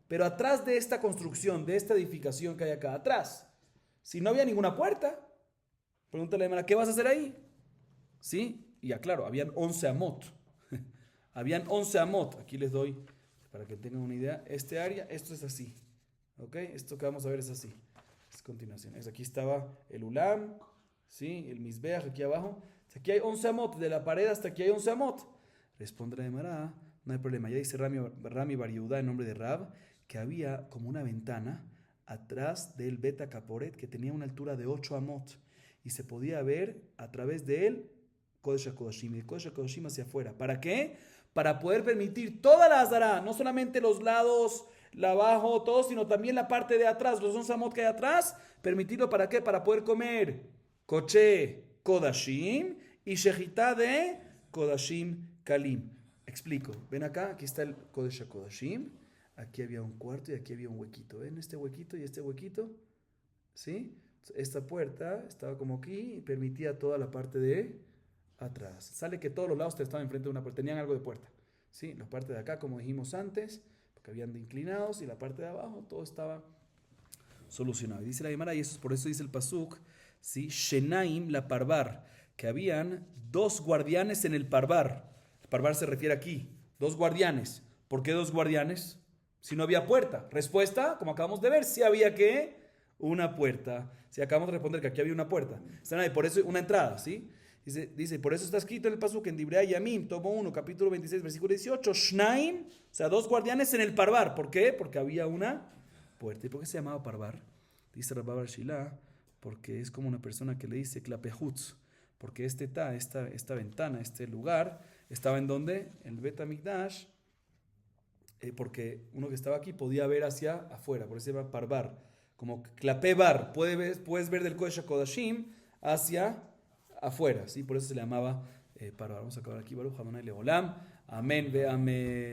Pero atrás de esta construcción, de esta edificación que hay acá, atrás, si no había ninguna puerta, pregúntale a la Gemara, ¿qué vas a hacer ahí? ¿Sí? Y ya claro, habían 11 amot. Habían 11 amot. Aquí les doy, para que tengan una idea, este área, esto es así. ¿Ok? Esto que vamos a ver es así. Es continuación. Aquí estaba el ulam, ¿sí? El misbeach aquí abajo. Aquí hay 11 amot, de la pared hasta aquí hay 11 amot. Responde la Gemara, no hay problema. Ya dice Rami Bar Yehuda en nombre de Rab, que había como una ventana atrás del Beta Kaporet que tenía una altura de 8 amot y se podía ver a través de él Kodesh HaKodashim, y de Kodesh HaKodashim hacia afuera. ¿Para qué? Para poder permitir toda la Azara, no solamente los lados, la abajo, todo, sino también la parte de atrás, los 11 amot que hay atrás, permitirlo ¿para qué? Para poder comer Koche Kodashim y Shejitá de Kodashim Kalim. Explico. Ven acá, aquí está el Kodesh HaKodashim. Aquí había un cuarto y aquí había un huequito. ¿Ven este huequito y este huequito? ¿Sí? Esta puerta estaba como aquí y permitía toda la parte de atrás. Sale que todos los lados estaban enfrente de una puerta, tenían algo de puerta. ¿Sí? La parte de acá, como dijimos antes, porque habían de inclinados, y la parte de abajo, todo estaba solucionado. Y dice la Gemara, y eso, por eso dice el Pasuk, ¿sí? Shenaim la parvar, que habían 2 guardianes en el parvar. El parvar se refiere aquí, 2 guardianes. ¿Por qué 2 guardianes? Si no había puerta. Respuesta, como acabamos de ver, sí había que una puerta. Si acabamos de responder que aquí había una puerta. Por eso una entrada, ¿sí? Dice, por eso está escrito en el Pasuk en Divrei Yamim, tomo 1, capítulo 26, versículo 18, Shnaim, o sea, 2 guardianes en el parvar. ¿Por qué? Porque había una puerta. ¿Y por qué se llamaba parvar? Dice Rabba Bar Shila, porque es como una persona que le dice klapehutz, porque esta ventana, este lugar, estaba en donde, en el Bet HaMikdash, porque uno que estaba aquí podía ver hacia afuera, por eso se llama parvar, como klapebar, puedes ver del Kodesh HaKodashim hacia afuera, ¿sí? Por eso se le llamaba parvar. Vamos a acabar aquí, Baruch Adonai Leolam, amén ve amén.